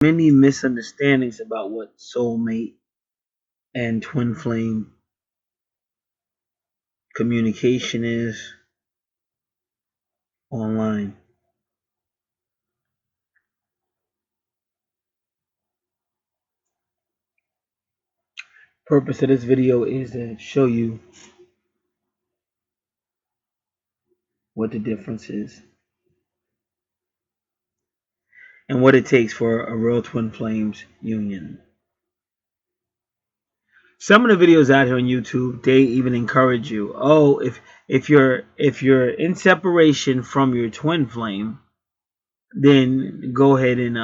Many misunderstandings about what soulmate and twin flame communication is online. Purpose of this video is to show you what the difference is and what it takes for a real twin flames union. Some of the videos out here on YouTube, they even encourage you, oh, if you're in separation from your twin flame, then go ahead and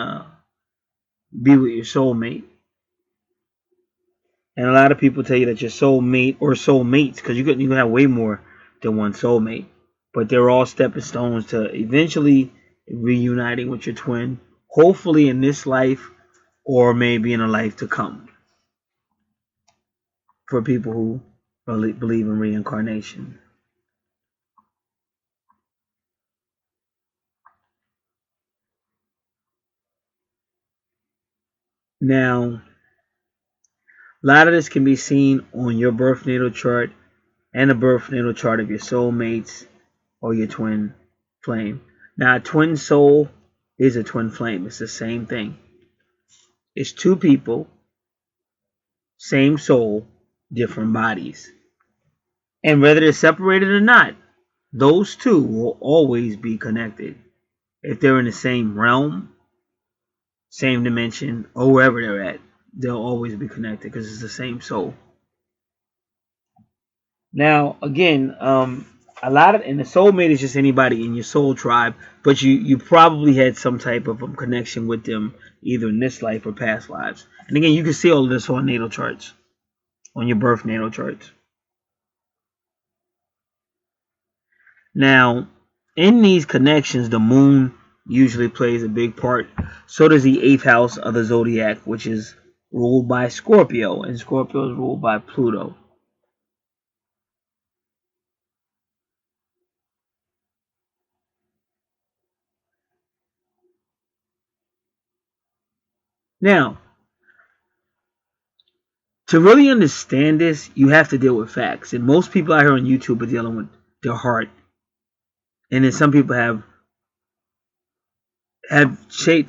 be with your soulmate. And a lot of people tell you that your soulmate or soulmates, because you can have way more than one soulmate, but they're all stepping stones to eventually reuniting with your twin, hopefully in this life or maybe in a life to come. For people who really believe in reincarnation. Now, a lot of this can be seen on your birth natal chart and the birth natal chart of your soulmates or your twin flame. Now, a twin soul is a twin flame. It's the same thing. It's two people, same soul, different bodies. And whether they're separated or not, those two will always be connected. If they're in the same realm, same dimension, or wherever they're at, they'll always be connected because it's the same soul. Now, again, a lot of, and the soulmate is just anybody in your soul tribe, but you probably had some type of connection with them either in this life or past lives. And again, you can see all of this on natal charts, on your birth natal charts. Now, in these connections, the moon usually plays a big part. So does the 8th house of the zodiac, which is ruled by Scorpio, and Scorpio is ruled by Pluto. Now, to really understand this, you have to deal with facts. And most people out here on YouTube are dealing with their heart. And then some people have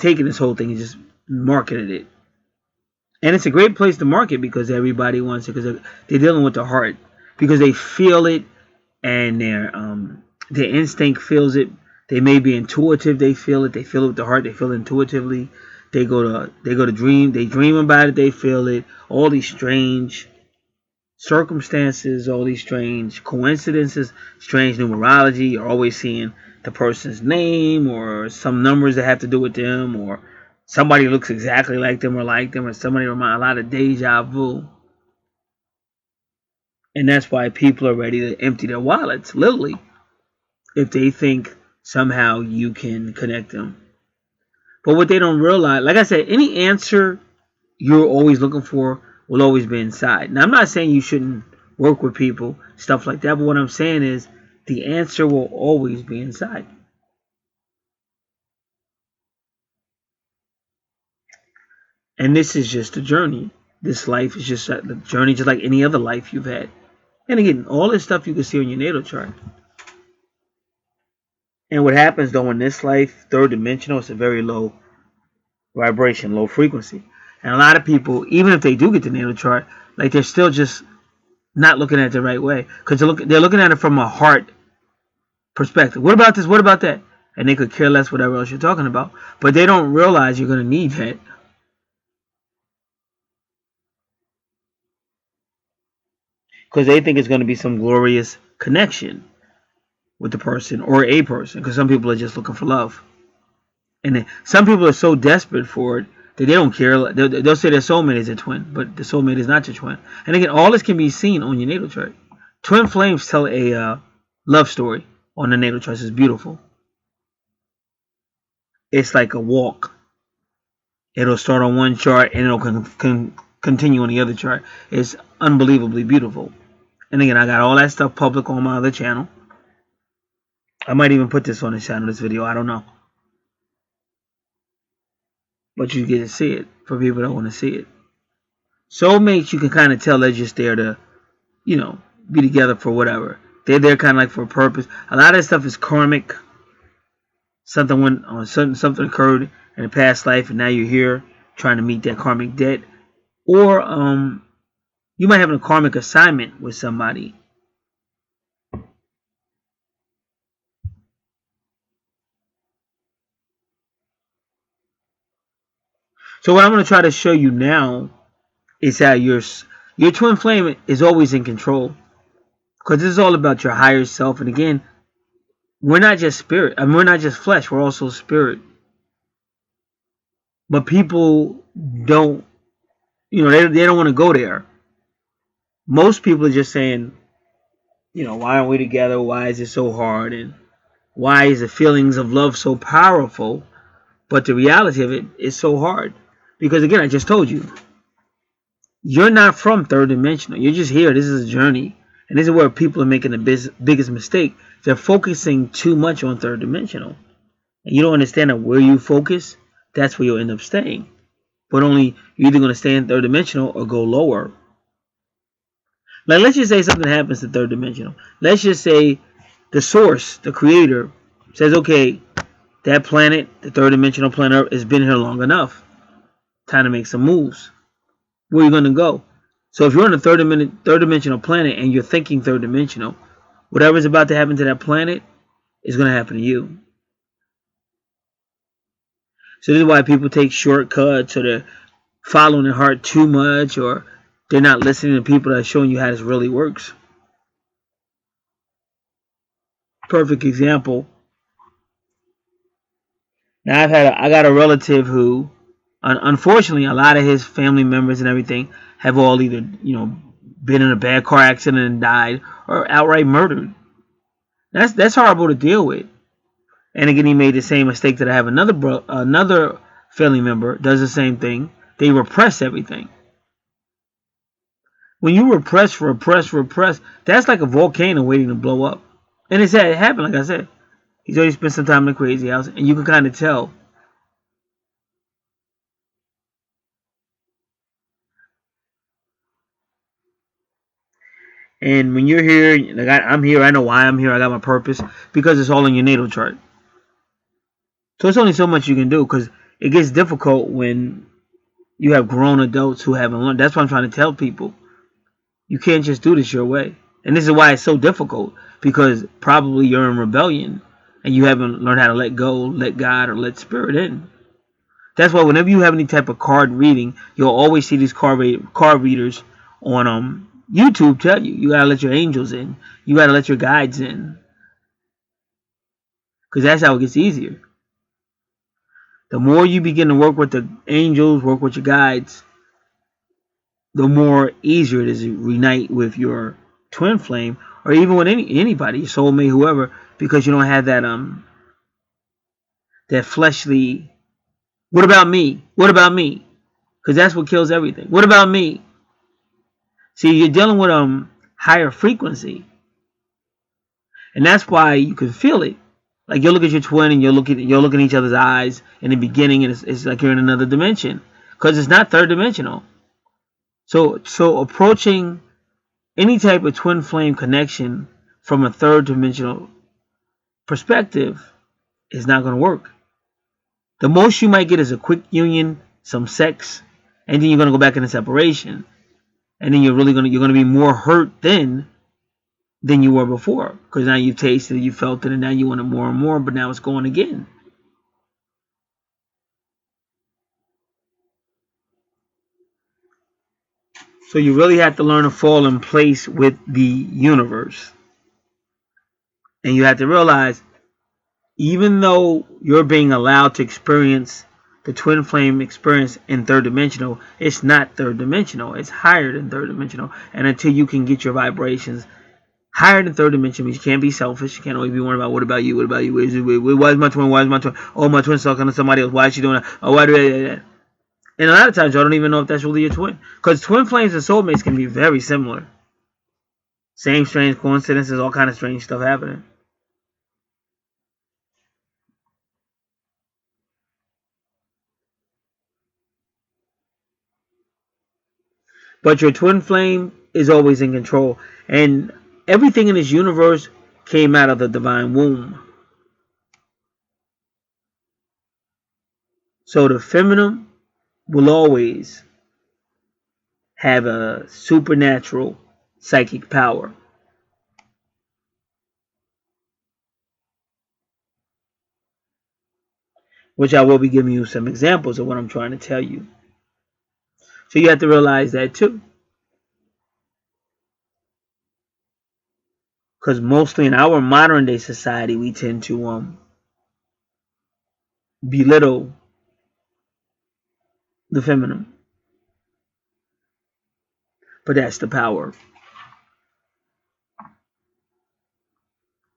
taken this whole thing and just marketed it. And it's a great place to market because everybody wants it, because they're dealing with the heart, because they feel it, and their instinct feels it. They may be intuitive. They feel it. They feel it with the heart. They feel it intuitively. They go to dream. They dream about it. They feel it. All these strange circumstances, all these strange coincidences, strange numerology. You're always seeing the person's name or some numbers that have to do with them, or somebody looks exactly like them, or somebody reminds a lot of deja vu. And that's why people are ready to empty their wallets, literally, if they think somehow you can connect them. But what they don't realize, like I said, any answer you're always looking for will always be inside. Now, I'm not saying you shouldn't work with people, stuff like that, but what I'm saying is the answer will always be inside. And this is just a journey. This life is just a journey, just like any other life you've had. And again, all this stuff you can see on your natal chart. And what happens though in this life, third dimensional, it's a very low vibration, low frequency. And a lot of people, even if they do get the natal chart, like they're still just not looking at it the right way, because they're looking at it from a heart perspective. What about this? What about that? And they could care less whatever else you're talking about. But they don't realize you're going to need that. Because they think it's going to be some glorious connection with the person or a person. Because some people are just looking for love. And then some people are so desperate for it that they don't care. They'll say their soulmate is a twin, but the soulmate is not your twin. And again, all this can be seen on your natal chart. Twin flames tell a love story on the natal chart. It's beautiful. It's like a walk. It'll start on one chart and it'll continue on the other chart. It's unbelievably beautiful. And again, I got all that stuff public on my other channel. I might even put this on the channel, this video. I don't know. but you get to see it for people that want to see it. Soulmates, you can kind of tell they're just there to, be together for whatever. They're there kind of like for a purpose. A lot of this stuff is karmic. Something occurred in a past life, and now you're here trying to meet that karmic debt, or you might have a karmic assignment with somebody. So what I'm going to try to show you now is how your twin flame is always in control, because this is all about your higher self. And again, we're not just spirit. I mean, we're not just flesh. We're also spirit. But people don't, they don't want to go there. Most people are just saying, why aren't we together? Why is it so hard? And why is the feelings of love so powerful? But the reality of it is so hard. Because again, I just told you, you're not from third dimensional. You're just here. This is a journey. And this is where people are making the biggest mistake. They're focusing too much on third dimensional. And you don't understand that where you focus, that's where you'll end up staying. But only you're either going to stay in third dimensional or go lower. Like, let's just say something happens to third dimensional. Let's just say the source, the creator, says, okay, that planet, the third dimensional planet Earth, has been here long enough. Time to make some moves. Where are you going to go? So if you're on a third dimensional planet and you're thinking third dimensional, whatever's about to happen to that planet is going to happen to you. So this is why people take shortcuts, or they're following their heart too much, or they're not listening to people that are showing you how this really works. Perfect example. Now I got a relative who, unfortunately, a lot of his family members and everything have all either been in a bad car accident and died, or outright murdered. That's horrible to deal with. And again, he made the same mistake that I have another family member does the same thing. They repress everything. When you repress, that's like a volcano waiting to blow up. And it happened, like I said. He's already spent some time in the crazy house, and you can kind of tell. And when you're here, like I'm here, I know why I'm here. I got my purpose, because it's all in your natal chart. So it's only so much you can do, because it gets difficult when you have grown adults who haven't learned. That's what I'm trying to tell people. You can't just do this your way. And this is why it's so difficult, because probably you're in rebellion and you haven't learned how to let go, let God, or let spirit in. That's why whenever you have any type of card reading, you'll always see these card readers on YouTube tell you gotta let your angels in, you gotta let your guides in, because that's how it gets easier. The more you begin to work with the angels, work with your guides, the more easier it is to reunite with your twin flame, or even with anybody, your soulmate, whoever, because you don't have that fleshly. What about me? What about me? Because that's what kills everything. What about me? See, you're dealing with higher frequency, and that's why you can feel it. Like, you look at your twin and you're looking in each other's eyes in the beginning, and it's like you're in another dimension, because it's not third dimensional. So approaching any type of twin flame connection from a third dimensional perspective is not going to work. The most you might get is a quick union, some sex, and then you're going to go back into separation, and then you're going to be more hurt then than you were before, because now you've tasted it, you felt it, and now you want it more and more, but now it's going again. So you really have to learn to fall in place with the universe, and you have to realize, even though you're being allowed to experience the twin flame experience in third dimensional, it's not third dimensional. It's higher than third dimensional. And until you can get your vibrations higher than third dimension, means you can't be selfish. You can't always be worried about what about you, what about you, why is my twin, why is my twin, oh, my twin's talking to somebody else, why is she doing that, oh, why do that? And a lot of times y'all don't even know if that's really your twin, because twin flames and soulmates can be very similar. Same strange coincidences, all kind of strange stuff happening. But your twin flame is always in control. And everything in this universe came out of the divine womb. So the feminine will always have a supernatural psychic power. Which I will be giving you some examples of what I'm trying to tell you. So you have to realize that too. Because mostly in our modern day society, we tend to belittle the feminine. But that's the power.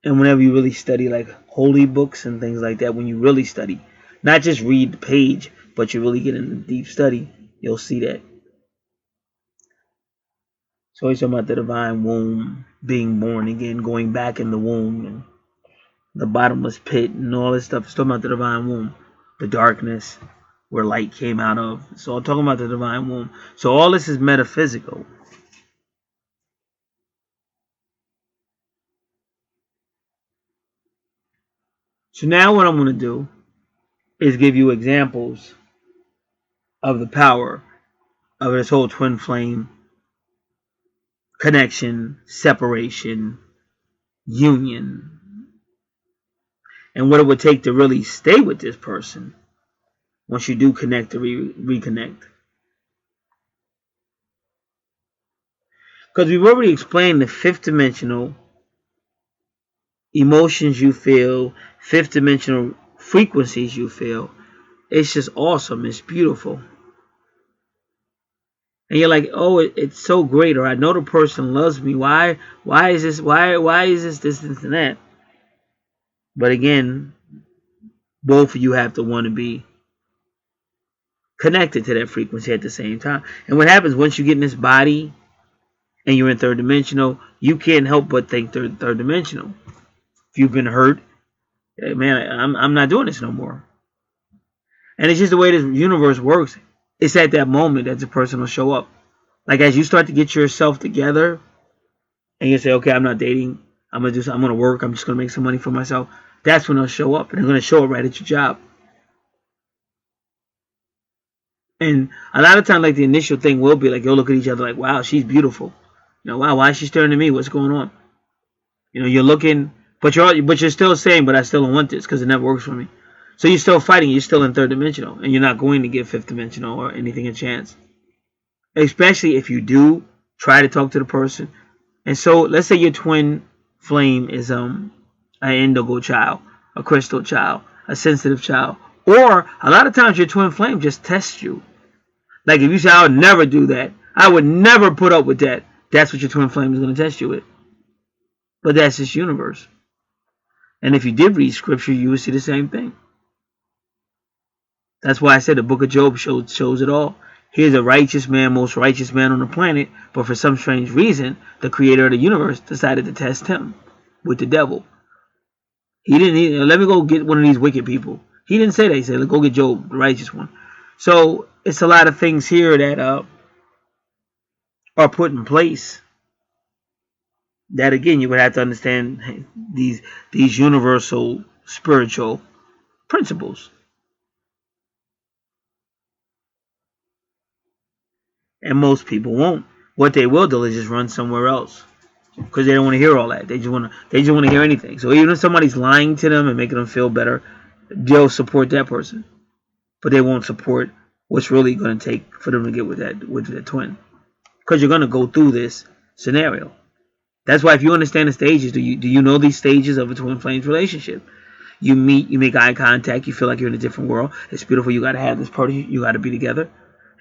And whenever you really study like holy books and things like that, when you really study, not just read the page, but you really get into deep study, you'll see that. So he's talking about the divine womb, being born again, going back in the womb, and the bottomless pit, and all this stuff. It's talking about the divine womb, the darkness where light came out of. It's all talking about the divine womb. So all this is metaphysical. So now what I'm going to do is give you examples of the power of this whole twin flame connection, separation, union, and what it would take to really stay with this person once you do connect or reconnect. Because we've already explained the fifth dimensional emotions you feel, fifth dimensional frequencies you feel. It's just awesome. It's beautiful. And you're like, oh, it's so great, or I know the person loves me. Why is this? Why is this and that? But again, both of you have to want to be connected to that frequency at the same time. And what happens once you get in this body and you're in third dimensional, you can't help but think third dimensional. If you've been hurt, hey, man, I'm not doing this no more. And it's just the way this universe works. It's at that moment that the person will show up. Like as you start to get yourself together and you say, okay, I'm not dating, I'm gonna work, I'm just gonna make some money for myself. That's when they'll show up, and they're gonna show up right at your job. And a lot of times, like the initial thing will be like, you'll look at each other like, wow, she's beautiful. You know, wow, why is she staring at me? What's going on? You know, you're looking, but you're still saying, but I still don't want this because it never works for me. So you're still fighting. You're still in third dimensional, and you're not going to give fifth dimensional or anything a chance. Especially if you do try to talk to the person. And so, let's say your twin flame is an indigo child, a crystal child, a sensitive child, or a lot of times your twin flame just tests you. Like if you say, I would never do that, I would never put up with that, that's what your twin flame is going to test you with. But that's this universe. And if you did read scripture, you would see the same thing. That's why I said the book of Job shows it all. Here's a righteous man, most righteous man on the planet, but for some strange reason, the creator of the universe decided to test him with the devil. He didn't, let me go get one of these wicked people. He didn't say that. He said, let's go get Job, the righteous one. So it's a lot of things here that are put in place that, again, you would have to understand these universal spiritual principles. And most people won't. What they will do is just run somewhere else because they don't want to hear all that. They just want to hear anything. So even if somebody's lying to them and making them feel better, they'll support that person, but they won't support what's really going to take for them to get with that twin, because you're going to go through this scenario. That's why if you understand the stages, do you know these stages of a twin flames relationship? You meet, you make eye contact, you feel like you're in a different world. It's beautiful. You got to have this party. You got to be together.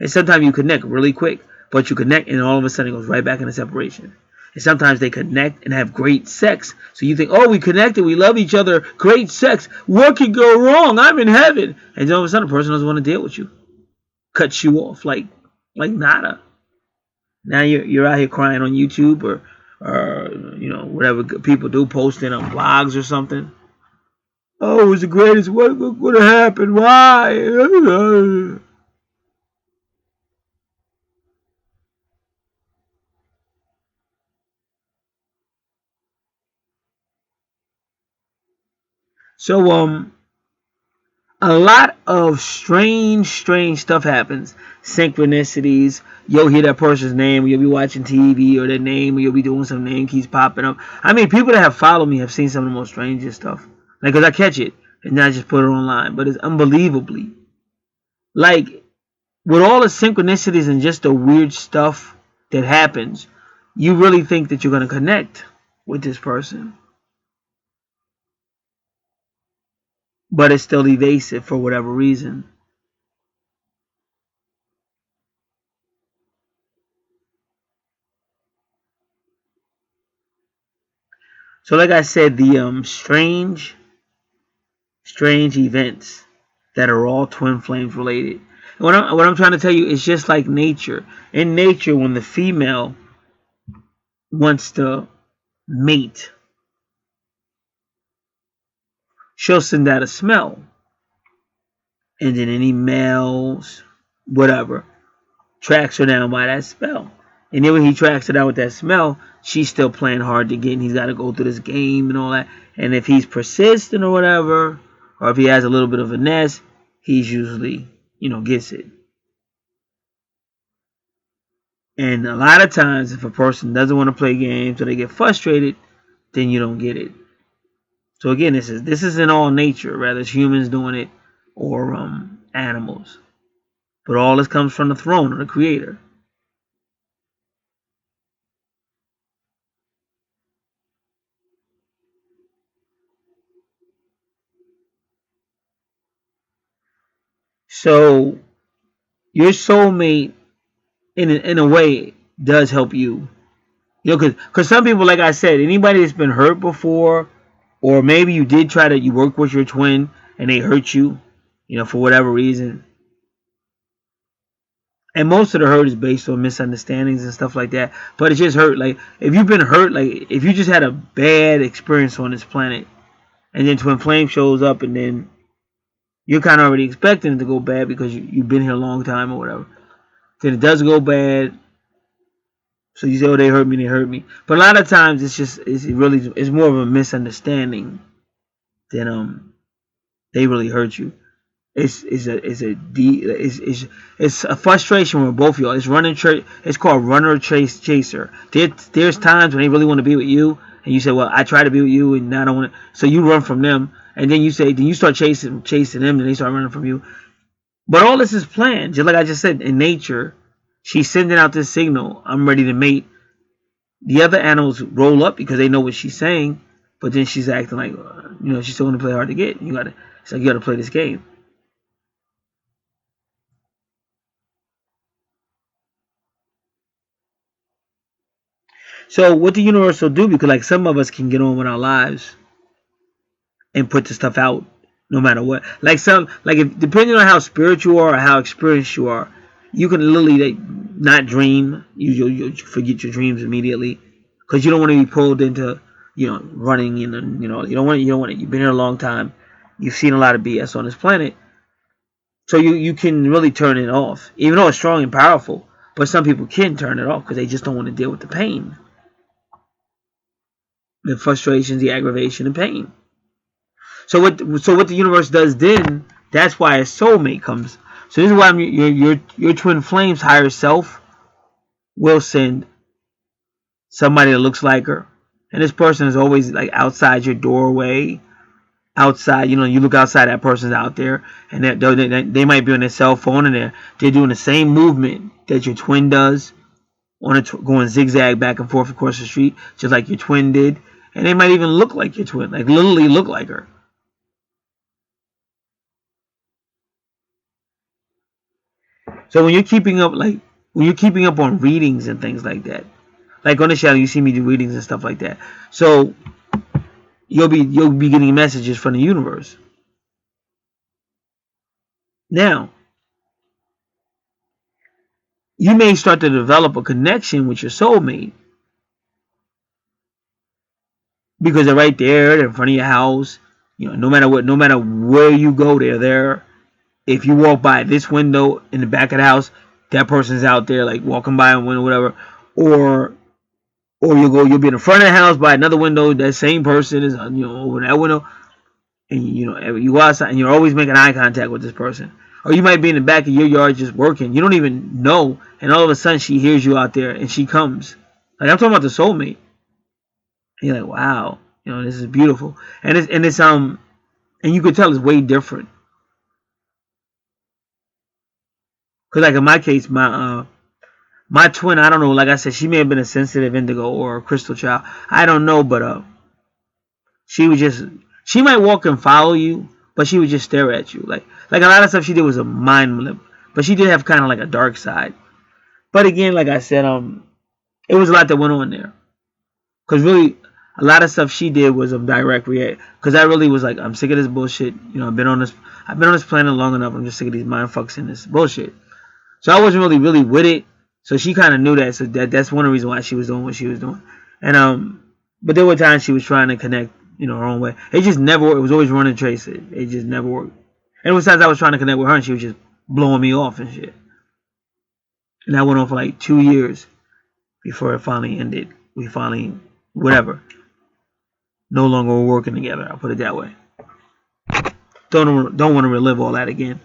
And sometimes you connect really quick, but you connect and all of a sudden it goes right back into separation. And sometimes they connect and have great sex. So you think, oh, we connected, we love each other, great sex. What could go wrong? I'm in heaven. And then all of a sudden a person doesn't want to deal with you. Cuts you off like nada. Now you're out here crying on YouTube or whatever people do, posting on blogs or something. Oh, it was the greatest. What happened? Why? So a lot of strange stuff happens. Synchronicities. You'll hear that person's name, or you'll be watching TV, or their name, or you'll be doing some name keeps popping up. I mean, people that have followed me have seen some of the most strangest stuff. Like, cause I catch it and then I just put it online, but it's unbelievably like with all the synchronicities and just the weird stuff that happens. You really think that you're gonna connect with this person, but it's still evasive for whatever reason. So, like I said, the strange events that are all twin flames related. And what I'm trying to tell you is just like nature. In nature, when the female wants to mate, she'll send out a smell, and then any males, whatever, tracks her down by that smell. And then when he tracks her down with that smell, she's still playing hard to get, and he's got to go through this game and all that. And if he's persistent or whatever, or if he has a little bit of a nest, he's usually, gets it. And a lot of times, if a person doesn't want to play games or they get frustrated, then you don't get it. So again, this is in all nature, whether it's humans doing it or animals. But all this comes from the throne of the Creator. So your soulmate, in a way, does help you. Because some people, like I said, anybody that's been hurt before, or maybe you did try to you work with your twin and they hurt you, for whatever reason. And most of the hurt is based on misunderstandings and stuff like that. But it's just hurt. Like if you've been hurt, like if you just had a bad experience on this planet, and then Twin Flame shows up, and then you're kind of already expecting it to go bad because you've been here a long time or whatever. Then it does go bad. So you say, "Oh, they hurt me, they hurt me." But a lot of times it's more of a misunderstanding than they really hurt you. It's a frustration with both of y'all. It's called runner chaser. There's times when they really want to be with you, and you say, "Well, I try to be with you, and now I don't want to." So you run from them, and then you start chasing them, and they start running from you. But all this is planned, just like I just said. In nature, she's sending out this signal: "I'm ready to mate." The other animals roll up because they know what she's saying, but then she's acting like, she's still going to play hard to get. It's like you got to play this game. So what the universe will do, because like some of us can get on with our lives and put the stuff out no matter what. If depending on how spiritual you are or how experienced you are, you can literally not dream. You forget your dreams immediately because you don't want to be pulled into running and you don't want it. You've been here a long time. You've seen a lot of BS on this planet, so you can really turn it off, even though it's strong and powerful. But some people can turn it off because they just don't want to deal with the pain, the frustrations, the aggravation, and pain. So what the universe does then? That's why a soulmate comes. So this is why your twin flame's higher self will send somebody that looks like her, and this person is always like outside your doorway. Outside, you look outside, that person's out there, and they might be on their cell phone, and they're doing the same movement that your twin does, going zigzag back and forth across the street, just like your twin did, and they might even look like your twin, like literally look like her. So when you're keeping up on readings and things like that, like on the channel, you see me do readings and stuff like that. So you'll be getting messages from the universe. Now, you may start to develop a connection with your soulmate because they're right there, they're in front of your house. No matter what, no matter where you go, they're there. If you walk by this window in the back of the house, that person's out there, like walking by a window, whatever. Or you'll be in the front of the house by another window. That same person is over that window. and you go outside and you're always making eye contact with this person, or you might be in the back of your yard just working, you don't even know, and all of a sudden she hears you out there and she comes. Like, I'm talking about the soulmate. And you're like, wow, this is beautiful, and you could tell it's way different. Cause like in my case, my twin, I don't know, like I said, she may have been a sensitive indigo or a crystal child, I don't know, but she might walk and follow you, but she would just stare at you. Like a lot of stuff she did was a mind flip, but she did have kind of like a dark side. But again, like I said, it was a lot that went on there. Cause really, a lot of stuff she did was a direct react. Cause I really was like, I'm sick of this bullshit. I've been on this planet long enough. I'm just sick of these mind fucks and this bullshit. So I wasn't really with it. So she kind of knew that. So that's one of the reasons why she was doing what she was doing. And but there were times she was trying to connect, her own way. It just never worked. It was always running trace. It just never worked. And it was times I was trying to connect with her and she was just blowing me off and shit. And that went on for like 2 years before it finally ended. We finally, whatever, no longer were working together. I'll put it that way. Don't want to relive all that again.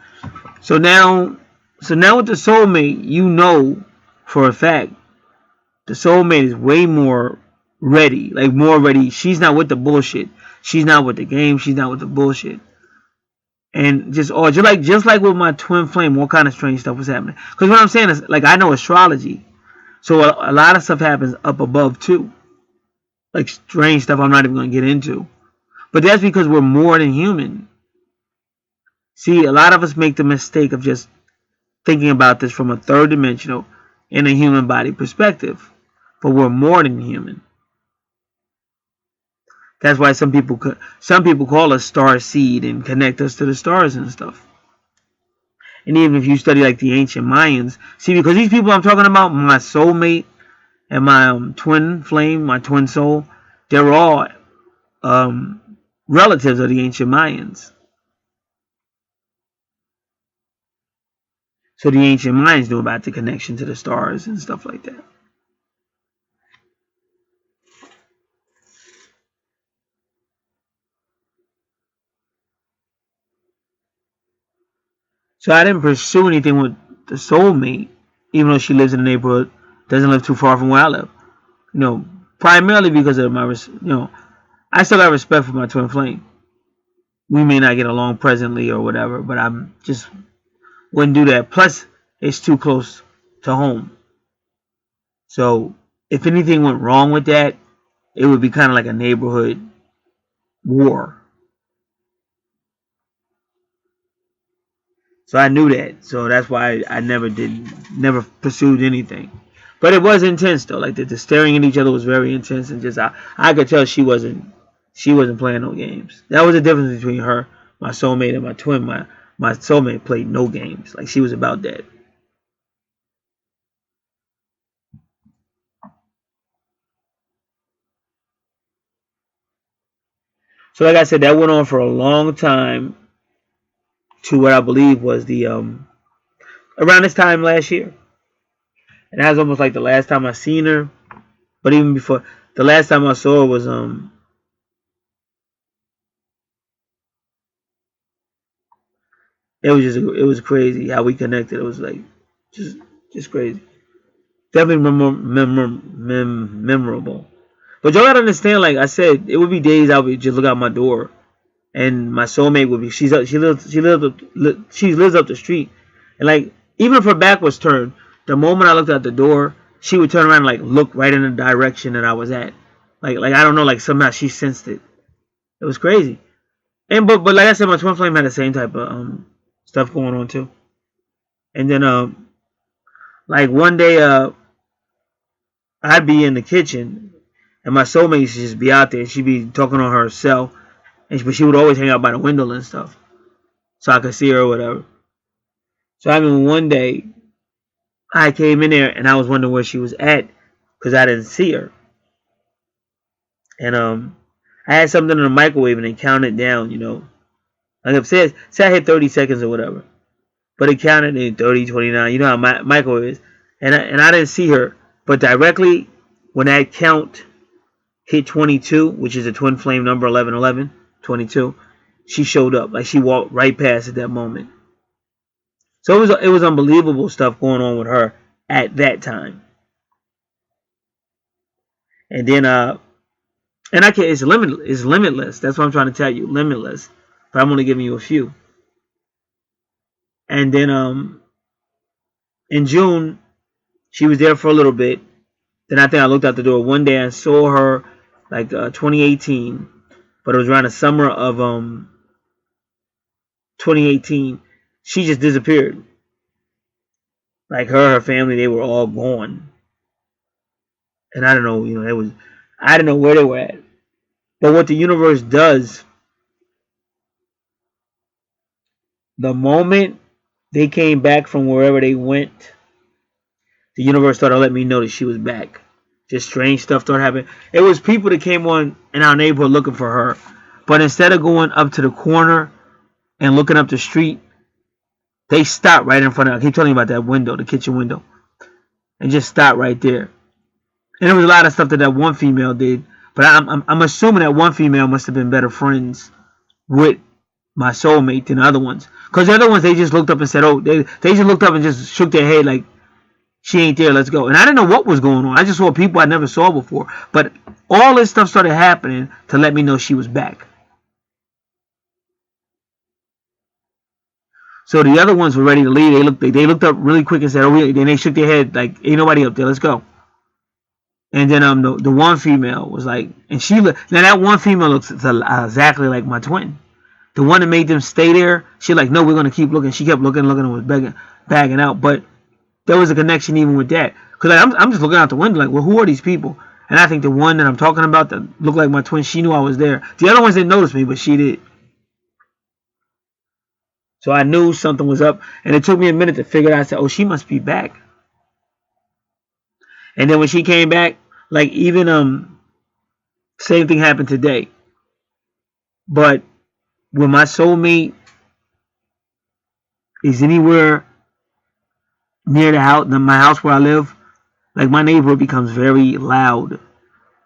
So now with the soulmate, for a fact, the soulmate is way more ready, like more ready. She's not with the bullshit. She's not with the game. She's not with the bullshit. And just like with my twin flame, what kind of strange stuff was happening? Because what I'm saying is, like, I know astrology, so a lot of stuff happens up above too, like strange stuff I'm not even going to get into. But that's because we're more than human. See, a lot of us make the mistake of just thinking about this from a third dimensional in a human body perspective, but we're more than human. That's why some people call us star seed and connect us to the stars and stuff. And even if you study like the ancient Mayans, see, because these people I'm talking about, my soulmate and my twin flame, my twin soul, they're all relatives of the ancient Mayans. So the ancient Mayans knew about the connection to the stars and stuff like that. So I didn't pursue anything with the soulmate, even though she lives in the neighborhood, doesn't live too far from where I live. Primarily because of I still have respect for my twin flame. We may not get along presently or whatever, but I'm just wouldn't do that. Plus, it's too close to home. So if anything went wrong with that, it would be kind of like a neighborhood war. So I knew that. So that's why I never pursued anything. But it was intense though. Like the staring at each other was very intense, and just I could tell she wasn't playing no games. That was the difference between her, my soulmate, and my twin. My soulmate played no games. Like, she was about that. So like I said, that went on for a long time to what I believe was the around this time last year. And that was almost like the last time I seen her. But even before, the last time I saw her was it was crazy how we connected. It was like just crazy. Definitely memorable. But y'all gotta understand, like I said, it would be days I would just look out my door, and my soulmate would be she lives up the street, and like even if her back was turned, the moment I looked out the door, she would turn around and like look right in the direction that I was at. Like I don't know, like somehow she sensed it. It was crazy. And but like I said, my twin flame had the same type of stuff going on too. And then like one day I'd be in the kitchen and my soulmate used to just be out there. She'd be talking on her cell, but she would always hang out by the window and stuff, so I could see her or whatever. So I mean, one day I came in there and I was wondering where she was at because I didn't see her. And I had something in the microwave and it counted down. Like I've said, say I hit 30 seconds or whatever, but it counted in 30, 29. You know how microwave is, and I didn't see her, but directly when that count hit 22, which is a twin flame number 1111, 22. she showed up. Like she walked right past at that moment. So it was unbelievable stuff going on with her at that time. And then and I can it's limitless. That's what I'm trying to tell you, limitless. But I'm only giving you a few. And then in June, she was there for a little bit. Then I think I looked out the door one day and saw her like 2018, but it was around the summer of 2018. She just disappeared. Like her family, they were all gone. And I don't know, I didn't know where they were at. But what the universe does, the moment they came back from wherever they went, the universe started letting me know that she was back. Just strange stuff started happening. It was people that came on in our neighborhood looking for her. But instead of going up to the corner and looking up the street, they stopped right in front of. I keep telling you about that window, the kitchen window, and just stopped right there. And there was a lot of stuff that one female did, but I'm assuming that one female must have been better friends with my soulmate than the other ones. Because the other ones, they just looked up and said, oh, they just looked up and just shook their head like, she ain't there, let's go. And I didn't know what was going on. I just saw people I never saw before. But all this stuff started happening to let me know she was back. So the other ones were ready to leave. They looked up really quick and said, oh, then they shook their head like, ain't nobody up there, let's go. And then the one female was like, and now that one female looks exactly like my twin. The one that made them stay there, she like, no, we're going to keep looking. She kept looking and was bagging out. But there was a connection even with that. Because like, I'm just looking out the window like, well, who are these people? And I think the one that I'm talking about that looked like my twin, she knew I was there. The other ones didn't notice me, but she did. So I knew something was up. And it took me a minute to figure out. I said, oh, she must be back. And then when she came back, like even same thing happened today. But when my soulmate is anywhere near my house where I live, like my neighborhood becomes very loud.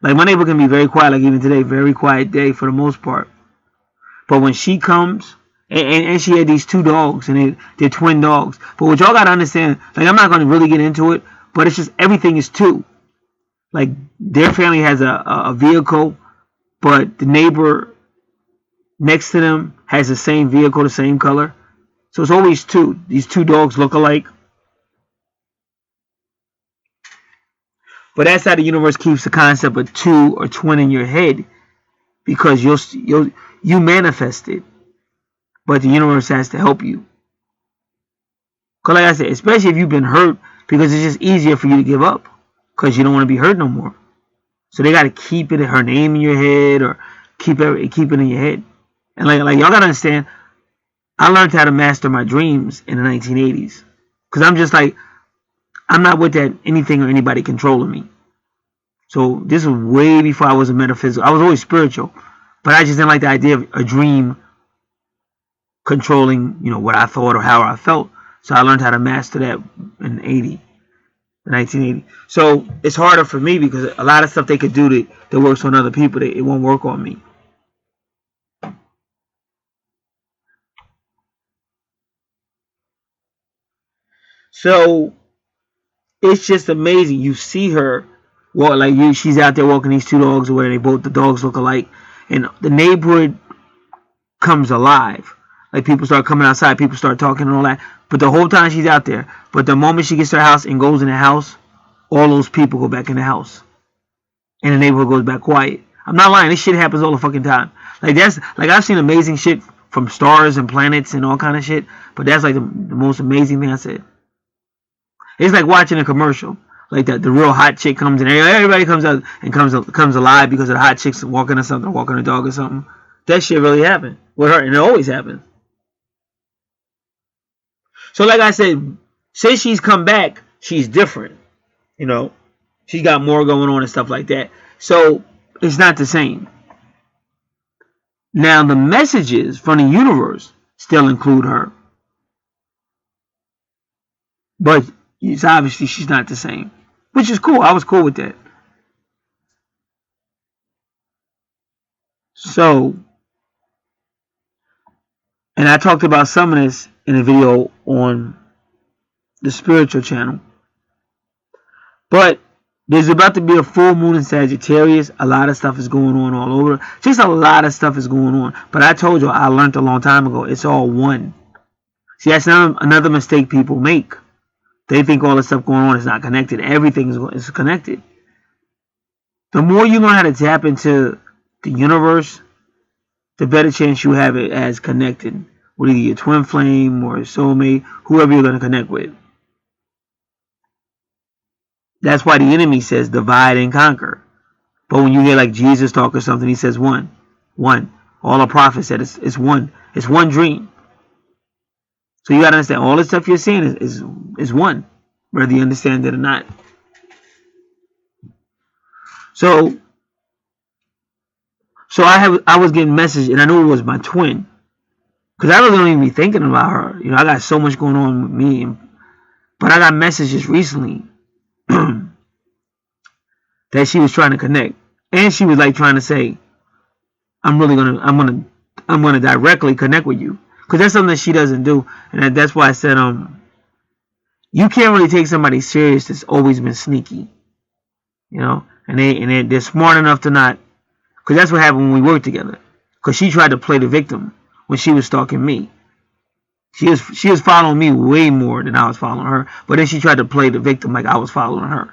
Like my neighbor can be very quiet, like even today, very quiet day for the most part. But when she comes, and she had these two dogs, and they're twin dogs. But what y'all gotta understand, like I'm not gonna really get into it, but it's just everything is two. Like their family has a vehicle, but the neighbor next to them has the same vehicle, the same color. So it's always two. These two dogs look alike. But that's how the universe keeps the concept of two or twin in your head, because you manifest it, but the universe has to help you. Because like I said, especially if you've been hurt, because it's just easier for you to give up because you don't want to be hurt no more. So they got to keep her name in your head or keep it in your head. And like y'all got to understand, I learned how to master my dreams in the 1980s. Because I'm just like, I'm not with that anything or anybody controlling me. So this was way before I was a metaphysical. I was always spiritual, but I just didn't like the idea of a dream controlling, what I thought or how I felt. So I learned how to master that in 1980. So it's harder for me because a lot of stuff they could do that works on other people, it won't work on me. So it's just amazing. You see her walk she's out there walking these two dogs where the dogs look alike, and the neighborhood comes alive. Like people start coming outside, people start talking and all that. But the whole time she's out there. But the moment she gets to her house and goes in the house, all those people go back in the house, and the neighborhood goes back quiet. I'm not lying. This shit happens all the fucking time. Like I've seen amazing shit from stars and planets and all kind of shit. But that's like the most amazing thing I said. It's like watching a commercial. Like the real hot chick comes in. Everybody comes out and comes alive because of the hot chicks walking or something, walking a dog or something. That shit really happened with her, and it always happens. So like I said, since she's come back, she's different. She got more going on and stuff like that. So it's not the same. Now the messages from the universe still include her, but it's obviously she's not the same, which is cool. I was cool with that. So And I talked about some of this in a video on the spiritual channel. But there's about to be a full moon in Sagittarius. A lot of stuff is going on all over. Just a lot of stuff is going on. But I told you, I learned a long time ago, it's all one. See, that's another mistake people make. They think all the stuff going on is not connected. Everything is connected. The more you learn how to tap into the universe, the better chance you have it as connected with either your twin flame or a soulmate, whoever you're going to connect with. That's why the enemy says divide and conquer. But when you hear like Jesus talk or something, he says one. One. All the prophets said it's one. It's one dream. So you got to understand all the stuff you're seeing is one, whether you understand it or not. So I was getting messages, and I knew it was my twin, because I really don't even be thinking about her. You know, I got so much going on with me, but I got messages recently that she was trying to connect, and she was like trying to say, I'm gonna directly connect with you, because that's something that she doesn't do, and that's why I said you can't really take somebody serious that's always been sneaky, you know, and they're smart enough to not, because that's what happened when we worked together, because she tried to play the victim when she was stalking me. She was following me way more than I was following her, but then she tried to play the victim like I was following her.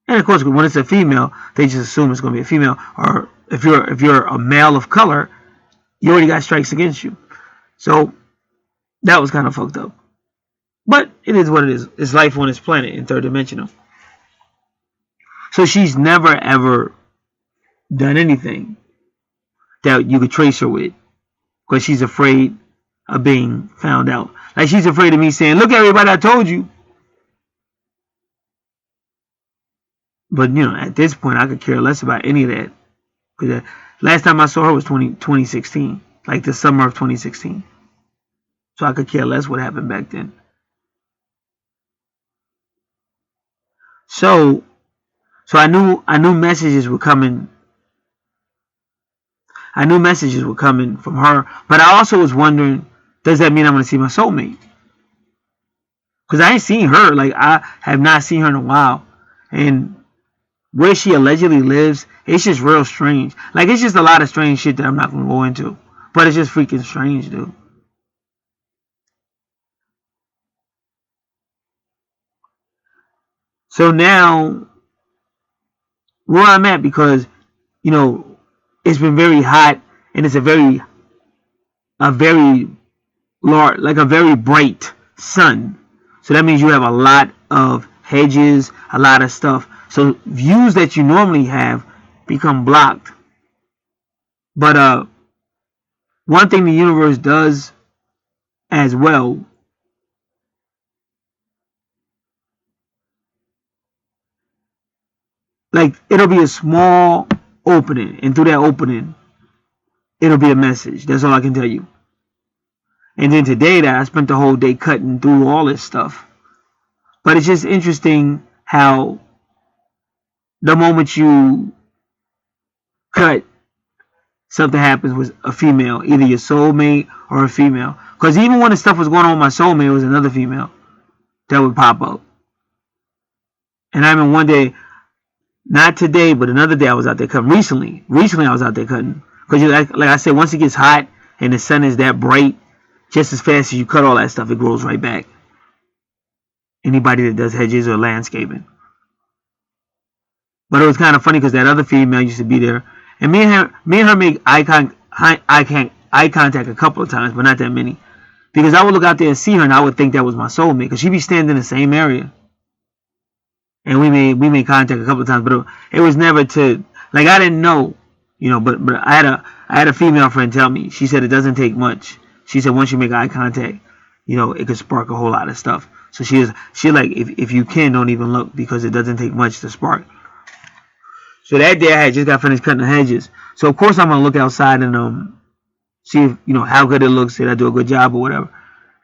And of course, when it's a female, they just assume it's going to be a female. Or if you're a male of color, you already got strikes against you. So that was kind of fucked up. But it is what it is. It's life on this planet in third dimensional. So she's never ever done anything that you could trace her with, because she's afraid of being found out. Like she's afraid of me saying, "Look, everybody, I told you." But, you know, at this point, I could care less about any of that. Because last time I saw her was 2016, like the summer of 2016. So I could care less what happened back then. So I knew messages were coming. I knew messages were coming from her. But I also was wondering, does that mean I'm going to see my soulmate? Because I ain't seen her. Like, I have not seen her in a while. And where she allegedly lives, it's just real strange. Like, it's just a lot of strange shit that I'm not going to go into. But it's just freaking strange, dude. So now, where I'm at, because, you know, it's been very hot, and it's a very large, like a very bright sun. So that means you have a lot of hedges, a lot of stuff. So views that you normally have become blocked. But one thing the universe does as well, like it'll be a small opening, and through that opening, it'll be a message. That's all I can tell you. And then today, that I spent the whole day cutting through all this stuff. But it's just interesting how the moment you cut, something happens with a female, either your soulmate or a female. Because even when the stuff was going on with my soulmate, it was another female that would pop up. And I remember one day, not today, but another day I was out there cutting. Recently I was out there cutting. Because like I said, once it gets hot and the sun is that bright, just as fast as you cut all that stuff, it grows right back. Anybody that does hedges or landscaping. But it was kind of funny because that other female used to be there. And me and her make eye contact a couple of times, but not that many. Because I would look out there and see her, and I would think that was my soulmate, because she'd be standing in the same area. And we made contact a couple of times, but it was never to, like, I didn't know, you know. But I had a female friend tell me. She said it doesn't take much. She said once you make eye contact, you know, it could spark a whole lot of stuff. So she like, if you can, don't even look, because it doesn't take much to spark. So that day I had just got finished cutting the hedges. So of course I'm gonna look outside and see if, you know, how good it looks, did I do a good job or whatever.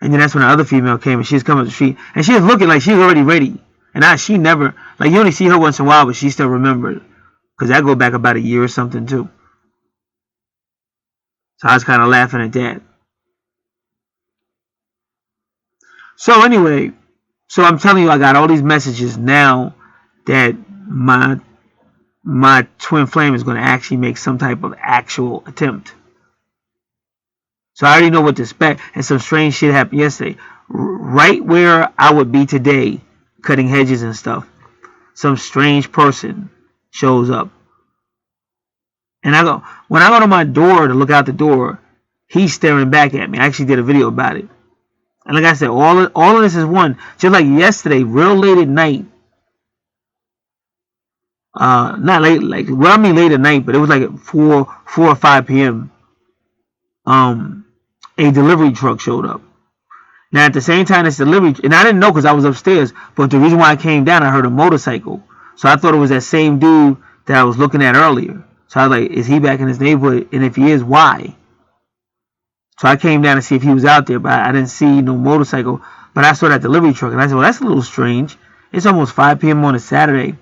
And then that's when the other female came, and she was coming up the street, and she was looking like she was already ready. And she never, like, you only see her once in a while, but she still remembered, because I go back about a year or something too. So I was kind of laughing at that. So anyway, so I'm telling you, I got all these messages now that my twin flame is going to actually make some type of actual attempt. So I already know what to expect. And some strange shit happened yesterday. Right where I would be today, cutting hedges and stuff, some strange person shows up. And when I go to my door to look out the door, he's staring back at me. I actually did a video about it. And like I said, all of this is one. Just like yesterday, real late at night. Not late, like, well, I mean late at night, but it was like at 4 or 5 p.m. A delivery truck showed up. Now at the same time, this delivery, and I didn't know because I was upstairs. But the reason why I came down, I heard a motorcycle, so I thought it was that same dude that I was looking at earlier. So I was like, is he back in his neighborhood? And if he is, why? So I came down to see if he was out there, but I didn't see no motorcycle. But I saw that delivery truck, and I said, well, that's a little strange. It's almost 5 p.m. on a Saturday,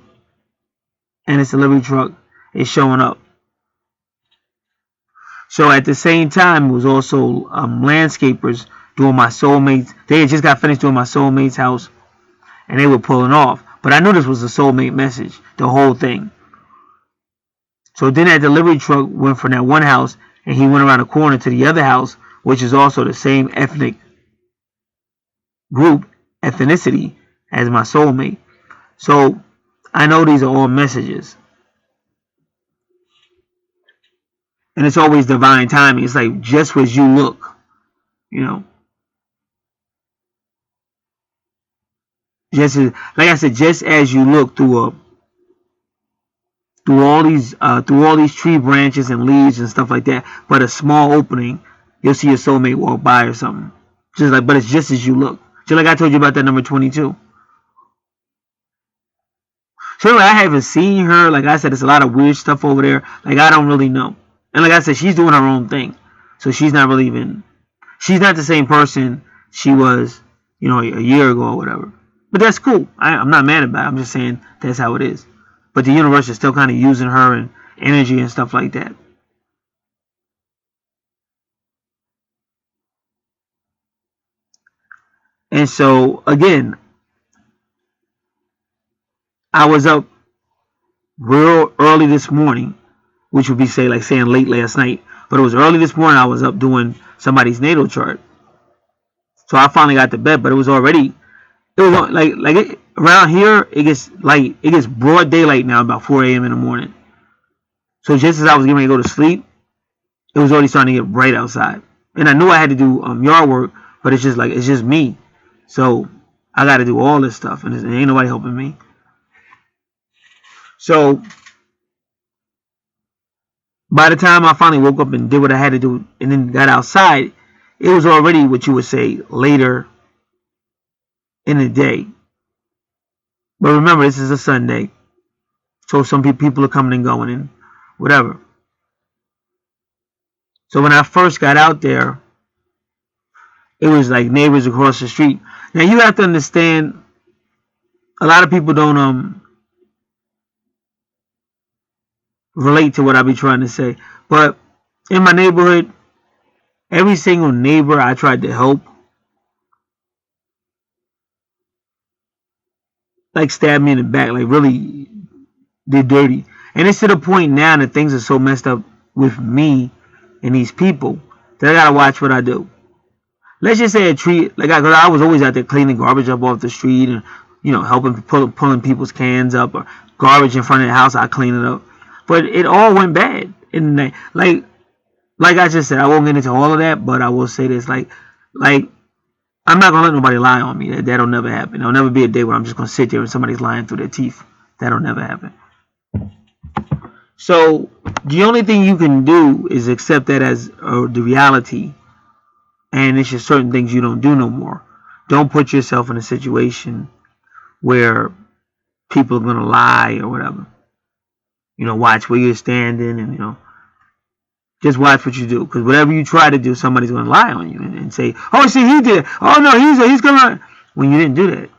and this delivery truck is showing up. So at the same time, it was also landscapers doing my soulmates. They had just got finished doing my soulmate's house, and they were pulling off. But I knew this was a soulmate message, the whole thing. So then that delivery truck went from that one house, and he went around the corner to the other house, which is also the same ethnic group, ethnicity, as my soulmate. So I know these are all messages. And it's always divine timing. It's like just as you look, you know. Just as, like I said, just as you look through all these tree branches and leaves and stuff like that, but a small opening, you'll see your soulmate walk by or something. Just like, but it's just as you look. Just like I told you about that number 22. So anyway, I haven't seen her. Like I said, there's a lot of weird stuff over there. Like I don't really know. And like I said, she's doing her own thing. So she's not really even, she's not the same person she was, a year ago or whatever. But that's cool. I'm not mad about it. I'm just saying that's how it is. But the universe is still kind of using her and energy and stuff like that. And so, again, I was up real early this morning, which would be saying late last night. But it was early this morning. I was up doing somebody's natal chart. So I finally got to bed, but it was already, around here, it gets light. It gets broad daylight now about 4 a.m. in the morning. So just as I was getting ready to go to sleep, it was already starting to get bright outside. And I knew I had to do yard work, but it's just me. So I got to do all this stuff, and ain't nobody helping me. So by the time I finally woke up and did what I had to do and then got outside, it was already what you would say later in the day. But remember, this is a Sunday, so some people are coming and going and whatever. So when I first got out there, it was like neighbors across the street. Now you have to understand, a lot of people don't relate to what I be trying to say. But in my neighborhood, every single neighbor I tried to help, stabbed me in the back, really did dirty. And it's to the point now that things are so messed up with me and these people that I gotta watch what I do. Let's just say a tree, cause I was always out there cleaning garbage up off the street and helping pulling people's cans up, or garbage in front of the house, I clean it up. But it all went bad in the night. Like I just said, I won't get into all of that, but I will say this, I'm not gonna let nobody lie on me. That'll never happen. There'll never be a day where I'm just gonna sit there and somebody's lying through their teeth. That'll never happen. So the only thing you can do is accept that as the reality, and it's just certain things you don't do no more. Don't put yourself in a situation where people are gonna lie or whatever. Watch where you're standing, and just watch what you do, because whatever you try to do, somebody's gonna lie on you and say, "Oh, see, he did. Oh no, he's gonna," when you didn't do that.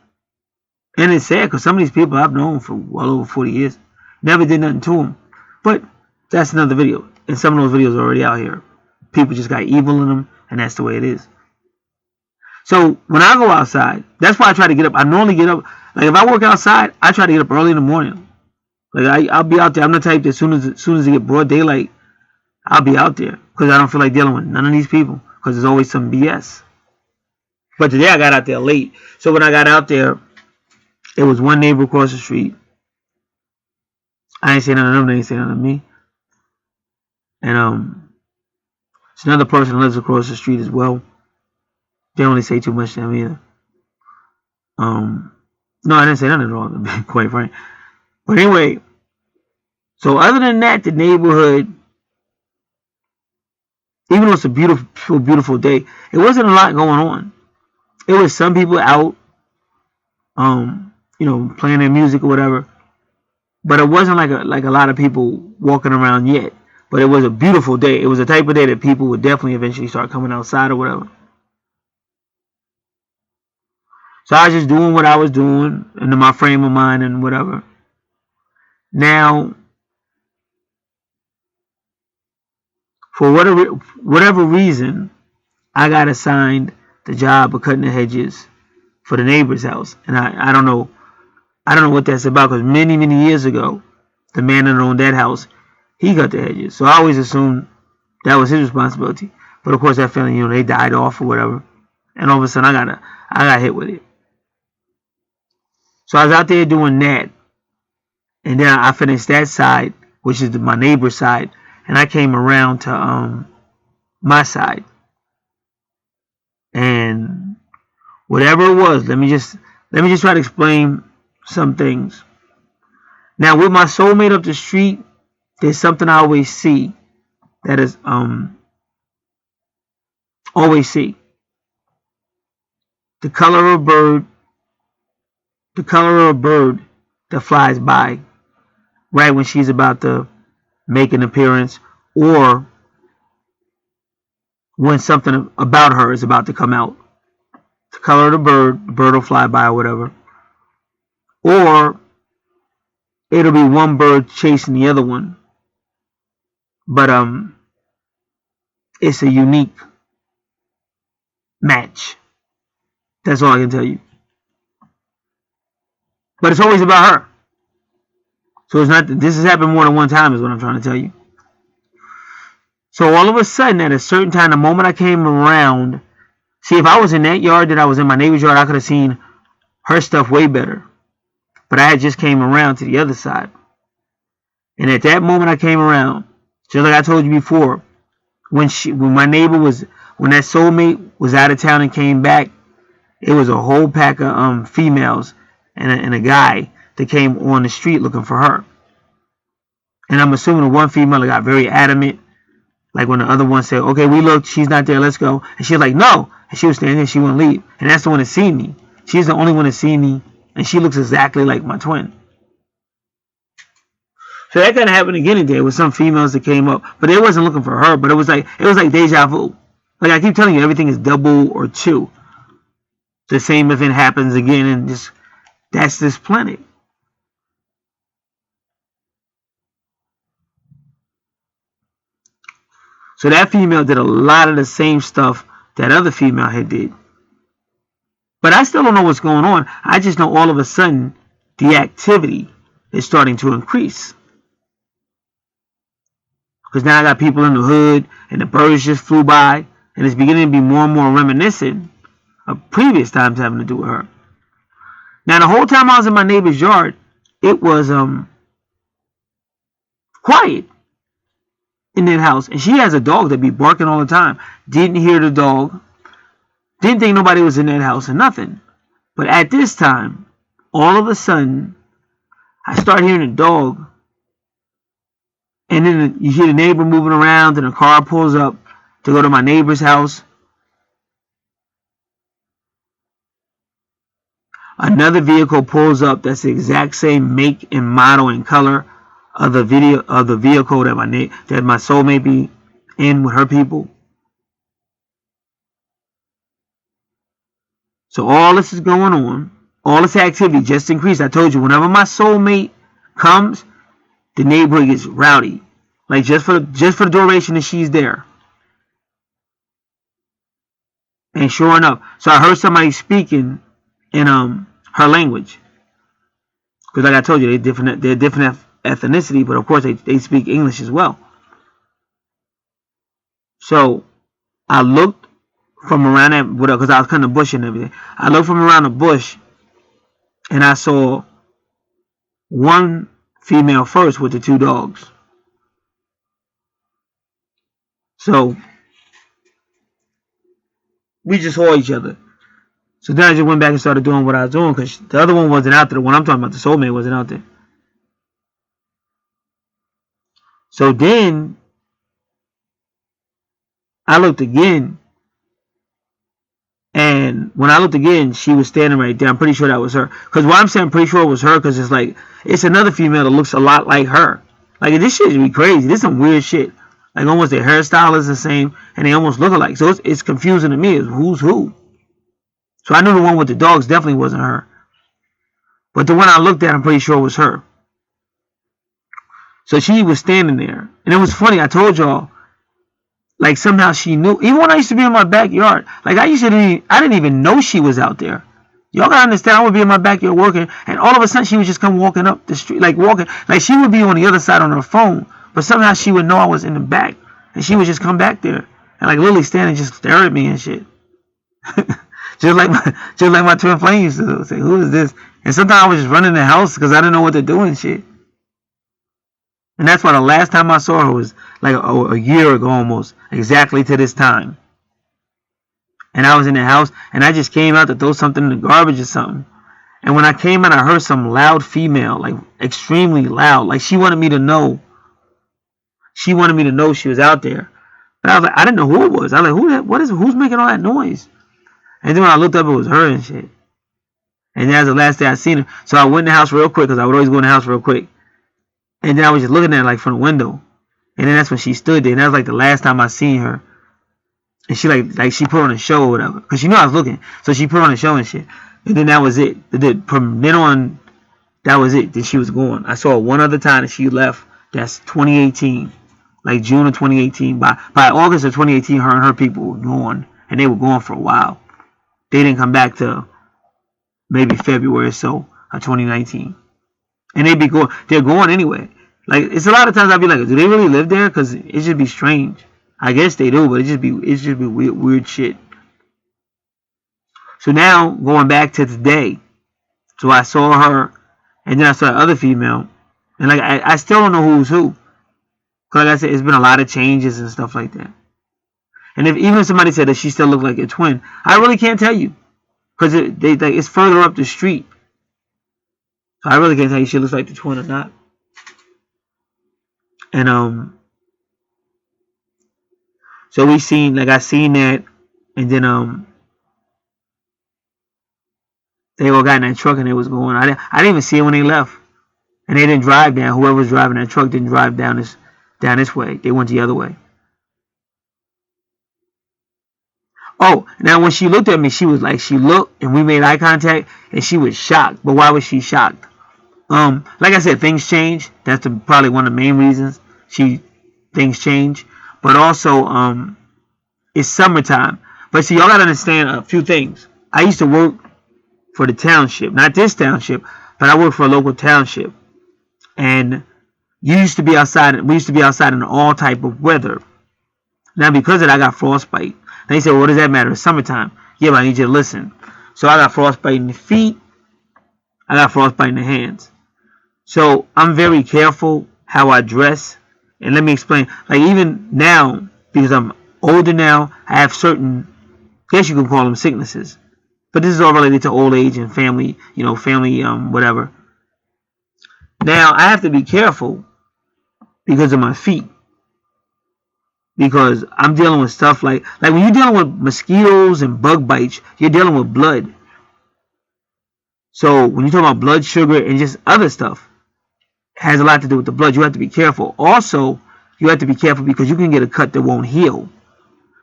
And it's sad because some of these people I've known for well over 40 years never did nothing to them. But that's another video, and some of those videos are already out here. People just got evil in them, and that's the way it is. So when I go outside, that's why I try to get up. I normally get up. Like if I work outside, I try to get up early in the morning. Like I'll be out there. I'm the type that as soon as it get broad daylight, I'll be out there because I don't feel like dealing with none of these people because there's always some BS. But today I got out there late. So when I got out there, it was one neighbor across the street. I ain't say none of them. They ain't say none of me. And it's another person that lives across the street as well. They don't really say too much to them either. No, I didn't say nothing at all, to be quite frank. But anyway, so other than that, the neighborhood, even though it's a beautiful, beautiful day, it wasn't a lot going on. It was some people out, playing their music or whatever. But it wasn't like a lot of people walking around yet. But it was a beautiful day. It was the type of day that people would definitely eventually start coming outside or whatever. So I was just doing what I was doing into my frame of mind and whatever. Now, for whatever reason, I got assigned the job of cutting the hedges for the neighbor's house. And I don't know what that's about because many, many years ago, the man that owned that house, he cut the hedges. So I always assumed that was his responsibility. But of course, that family, they died off or whatever. And all of a sudden, I got hit with it. So I was out there doing that. And then I finished that side, which is my neighbor's side. And I came around to my side. And whatever it was, let me just try to explain some things. Now, with my soulmate up the street, there's something I always see. That is, always see. The color of a bird that flies by right when she's about to make an appearance or when something about her is about to come out. The color of the bird will fly by or whatever. Or it'll be one bird chasing the other one. But it's a unique match. That's all I can tell you. But it's always about her. So it's not. This has happened more than one time is what I'm trying to tell you. So all of a sudden, at a certain time, the moment I came around, see, if I was in that yard that I was in my neighbor's yard, I could have seen her stuff way better. But I had just came around to the other side. And at that moment I came around, just like I told you before, when that soulmate was out of town and came back, it was a whole pack of females and a guy that came on the street looking for her. And I'm assuming the one female got very adamant. Like when the other one said, okay, we looked, she's not there, let's go. And she was like, no. And she was standing there, she wouldn't leave. And that's the one that seen me. She's the only one that seen me. And she looks exactly like my twin. So that kind of happened again today with some females that came up. But they wasn't looking for her. But it was like deja vu. Like I keep telling you, everything is double or two. The same event happens again. And that's this planet. So that female did a lot of the same stuff that other female had did. But I still don't know what's going on. I just know all of a sudden the activity is starting to increase. Because now I got people in the hood and the birds just flew by. And it's beginning to be more and more reminiscent of previous times having to do with her. Now the whole time I was in my neighbor's yard, it was quiet in that house. And she has a dog that be barking all the time. Didn't hear the dog. Didn't think nobody was in that house or nothing. But at this time, all of a sudden, I start hearing a dog. And then you hear the neighbor moving around and a car pulls up to go to my neighbor's house. Another vehicle pulls up that's the exact same make and model and color of the vehicle that my soulmate be in with her people. So all this is going on. All this activity just increased. I told you, whenever my soulmate comes, the neighborhood gets rowdy. Like just for the duration that she's there. And sure enough, so I heard somebody speaking in her language. Because like I told you, they're different ethnicity, but of course they speak English as well. So I looked from around that, because I was cutting the bush and everything. I looked from around the bush, and I saw one female first with the two dogs. So we just saw each other. So then I just went back and started doing what I was doing, because the other one wasn't out there. The one I'm talking about, the soulmate, wasn't out there. So then I looked again, and when I looked again, she was standing right there. I'm pretty sure that was her. Because why I'm saying I'm pretty sure it was her, because it's like, it's another female that looks a lot like her. Like, this shit be crazy. This is some weird shit. Like, almost their hairstyle is the same, and they almost look alike. So it's confusing to me. It's who's who. So I knew the one with the dogs definitely wasn't her. But the one I looked at, I'm pretty sure was her. So she was standing there. And it was funny. I told y'all, like, somehow she knew. Even when I used to be in my backyard, like, I didn't even know she was out there. Y'all gotta understand, I would be in my backyard working, and all of a sudden she would just come walking up the street, like walking, like she would be on the other side on her phone, but somehow she would know I was in the back, and she would just come back there, and like literally stand and just stare at me and shit. just like my twin flame used to do. Say, who is this? And sometimes I was just running the house because I didn't know what to do and shit. And that's why the last time I saw her was like a year ago almost, exactly to this time. And I was in the house, and I just came out to throw something in the garbage or something. And when I came out, I heard some loud female, like extremely loud. Like she wanted me to know. She wanted me to know she was out there. But I was like, I didn't know who it was. I was like, who's making all that noise? And then when I looked up, it was her and shit. And that was the last day I seen her. So I went in the house real quick, because I would always go in the house real quick. And then I was just looking at her like from the window. And then that's when she stood there. And that was like the last time I seen her. And she like she put on a show or whatever. Because she knew I was looking. So she put on a show and shit. And then that was it. From then on, that was it. Then she was gone. I saw her one other time and she left. That's 2018. Like June of 2018. By August of 2018, her and her people were gone. And they were gone for a while. They didn't come back to maybe February or so of 2019. And they're going anyway. Like, it's a lot of times I'd be like, do they really live there? Because it should be strange. I guess they do, but it should be weird shit. So now, going back to today, so I saw her, and then I saw the other female, and like I still don't know who's who. Cause like I said, it's been a lot of changes and stuff like that. And even if somebody said that she still looked like a twin, I really can't tell you, cause it's further up the street. So I really can't tell you if she looks like the twin or not. And so I seen that, and then they all got in that truck and they was going. I didn't even see it when they left, and they didn't drive down. Whoever was driving that truck didn't drive down this way. They went the other way. Oh, now when she looked at me, she was like, she looked and we made eye contact, and she was shocked. But why was she shocked? Like I said, things change. That's probably one of the main reasons things change. But also, it's summertime. But see, y'all gotta understand a few things. I used to work for the township, not this township, but I worked for a local township, and we used to be outside in all type of weather. Now because of that, I got frostbite. They said, well, what does that matter? It's summertime. Yeah, but I need you to listen. So I got frostbite in the feet. I got frostbite in the hands. So I'm very careful how I dress. And let me explain. Like even now, because I'm older now, I have certain, I guess you can call them sicknesses. But this is all related to old age and family, whatever. Now I have to be careful because of my feet. Because I'm dealing with stuff like when you're dealing with mosquitoes and bug bites, you're dealing with blood. So when you talk about blood sugar and just other stuff, it has a lot to do with the blood. You have to be careful. Also, you have to be careful because you can get a cut that won't heal.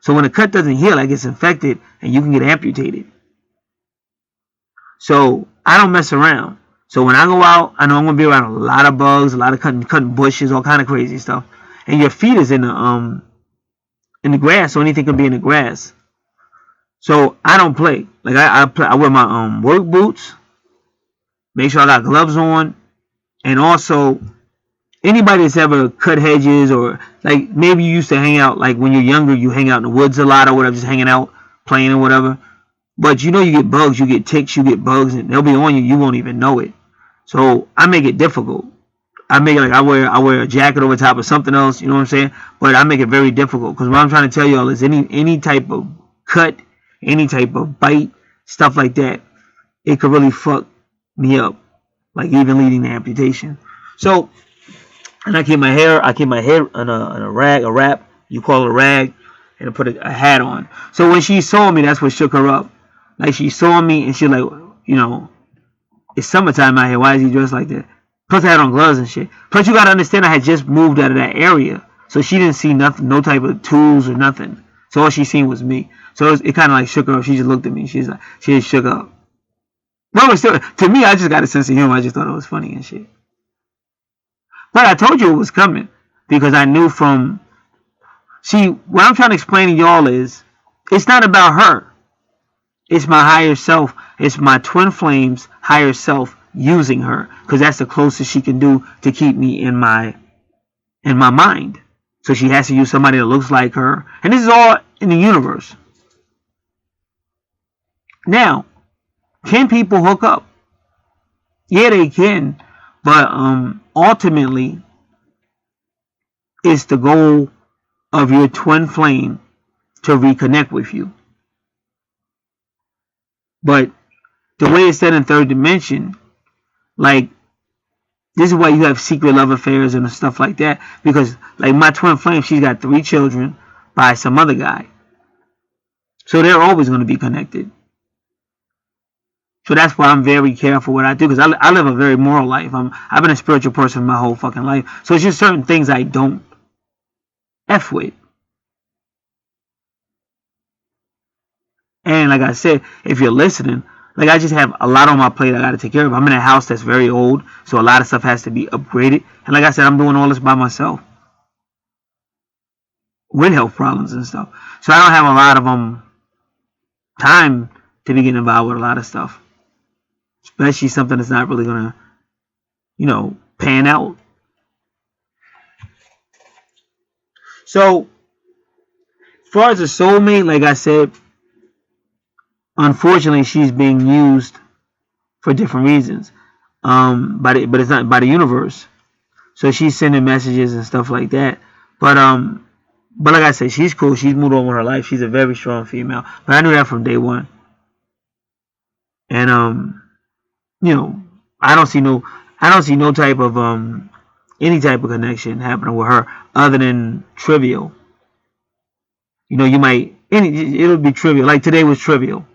So when a cut doesn't heal, it gets infected and you can get amputated. So I don't mess around. So when I go out, I know I'm gonna be around a lot of bugs, a lot of cutting bushes, all kind of crazy stuff. And your feet is in the grass, so anything can be in the grass. So I don't play. Like I wear my work boots. Make sure I got gloves on, and also anybody that's ever cut hedges or like maybe you used to hang out like when you're younger, you hang out in the woods a lot or whatever, just hanging out, playing or whatever. But you know you get bugs, you get ticks, you get bugs, and they'll be on you. You won't even know it. So I make it difficult. I make it like I wear a jacket over top of something else. You know what I'm saying? But I make it very difficult because what I'm trying to tell y'all is any type of cut, any type of bite, stuff like that, it could really fuck me up, like even leading to amputation. So, and I keep my hair on a rag, a wrap. You call it a rag, and I put a hat on. So when she saw me, that's what shook her up. Like she saw me and she like, you know, it's summertime out here. Why is he dressed like that? Plus I had on gloves and shit. Plus you gotta understand I had just moved out of that area, so she didn't see nothing, no type of tools or nothing. So all she seen was me. So it kind of like shook her up. She just looked at me. She's like, she just shook up. Well, still, to me, I just got a sense of humor. I just thought it was funny and shit. But I told you it was coming because I knew from. See, what I'm trying to explain to y'all is, it's not about her. It's my higher self. It's my twin flames higher self using her because that's the closest she can do to keep me in my mind. So she has to use somebody that looks like her, and this is all in the universe. Now, can people hook up? Yeah, they can, but ultimately, it's the goal of your twin flame to reconnect with you. But the way it's said in third dimension, like this is why you have secret love affairs and stuff like that. Because like my twin flame, she's got 3 children by some other guy. So they're always going to be connected. So that's why I'm very careful what I do. Because I live a very moral life. I've been a spiritual person my whole fucking life. So it's just certain things I don't F with. And like I said, if you're listening, like I just have a lot on my plate I got to take care of. I'm in a house that's very old, so a lot of stuff has to be upgraded. And like I said, I'm doing all this by myself with health problems and stuff. So I don't have a lot of time to be getting involved with a lot of stuff, especially something that's not really gonna, pan out. So as far as a soulmate, like I said, unfortunately, she's being used for different reasons. But it's not by the universe. So she's sending messages and stuff like that. But like I said, she's cool. She's moved on with her life. She's a very strong female. But I knew that from day one. And I don't see no type of any type of connection happening with her other than trivial. You might it'll be trivial. Like today was trivial.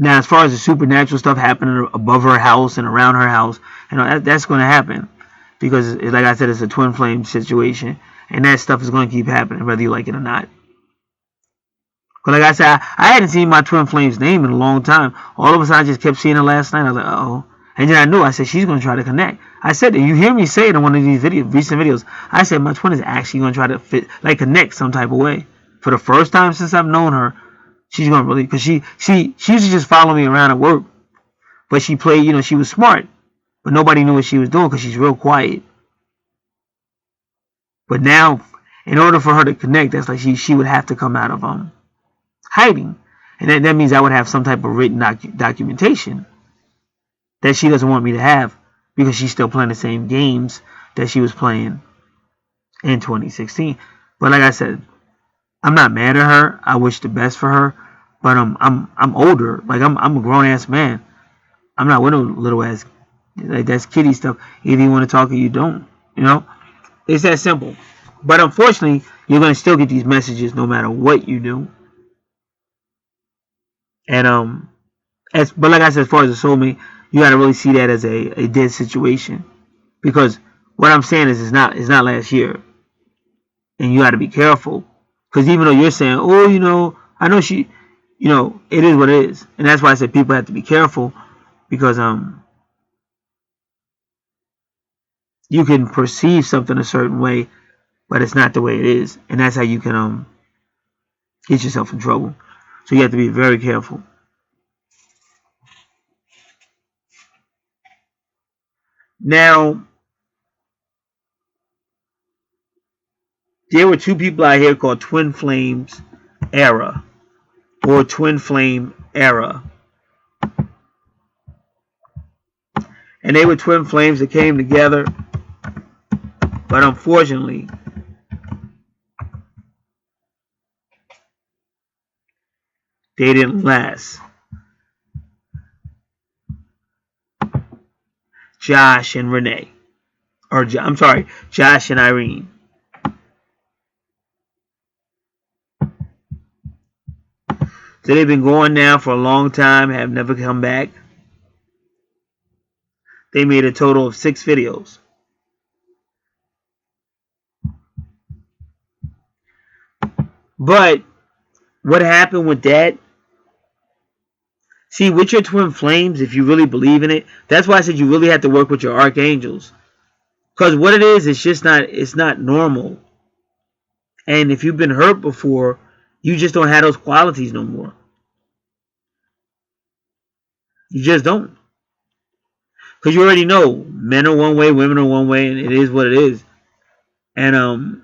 Now, as far as the supernatural stuff happening above her house and around her house, that's going to happen because, like I said, it's a twin flame situation, and that stuff is going to keep happening whether you like it or not. But like I said, I hadn't seen my twin flame's name in a long time. All of a sudden, I just kept seeing her last night. I was like, oh. And then I knew. I said, she's going to try to connect. I said, you hear me say it in one of these recent videos. I said, my twin is actually going to try to connect some type of way. For the first time since I've known her, she's going to really, because she used to just follow me around at work. But she played, she was smart. But nobody knew what she was doing because she's real quiet. But now, in order for her to connect, that's like she would have to come out of hiding. And that means I would have some type of written documentation that she doesn't want me to have because she's still playing the same games that she was playing in 2016. But like I said, I'm not mad at her. I wish the best for her. But I'm older. Like I'm a grown ass man. I'm not with no little ass. Like that's kiddie stuff. Either you want to talk or you don't. It's that simple. But unfortunately, you're gonna still get these messages no matter what you do. And but like I said, as far as a soulmate, you got to really see that as a dead situation, because what I'm saying is it's not last year, and you got to be careful, because even though you're saying, oh, I know she, it is what it is, and that's why I said people have to be careful, because you can perceive something a certain way, but it's not the way it is, and that's how you can Get yourself in trouble. So you have to be very careful. Now, there were two people out here called Twin Flames Era or Twin Flame Era. And they were twin flames that came together, but unfortunately, they didn't last. Josh and Renee. Or, I'm sorry, Josh and Irene. So they've been going now for a long time, have never come back. They made a total of 6 videos. But what happened with that? See, with your twin flames, if you really believe in it, that's why I said you really have to work with your archangels. Because what it is, it's not normal. And if you've been hurt before, you just don't have those qualities no more. You just don't. Because you already know men are one way, women are one way, and it is what it is. And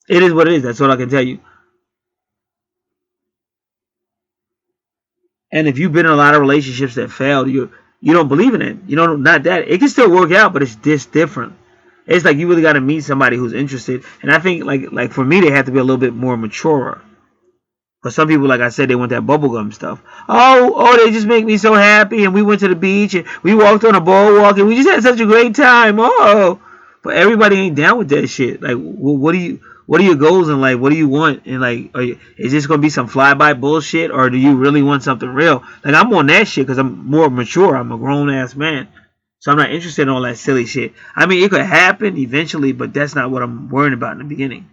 it is what it is. That's all I can tell you. And if you've been in a lot of relationships that failed, you don't believe in it. You know, not that. It can still work out, but it's just different. It's like you really got to meet somebody who's interested. And I think like for me, they have to be a little bit more mature. But some people, like I said, they want that bubblegum stuff. Oh, they just make me so happy. And we went to the beach and we walked on a boardwalk and we just had such a great time. Oh, but everybody ain't down with that shit. Like, what are your goals in life? What do you want? And like, is this gonna be some flyby bullshit, or do you really want something real? Like, I'm on that shit because I'm more mature. I'm a grown ass man, so I'm not interested in all that silly shit. I mean, it could happen eventually, but that's not what I'm worrying about in the beginning.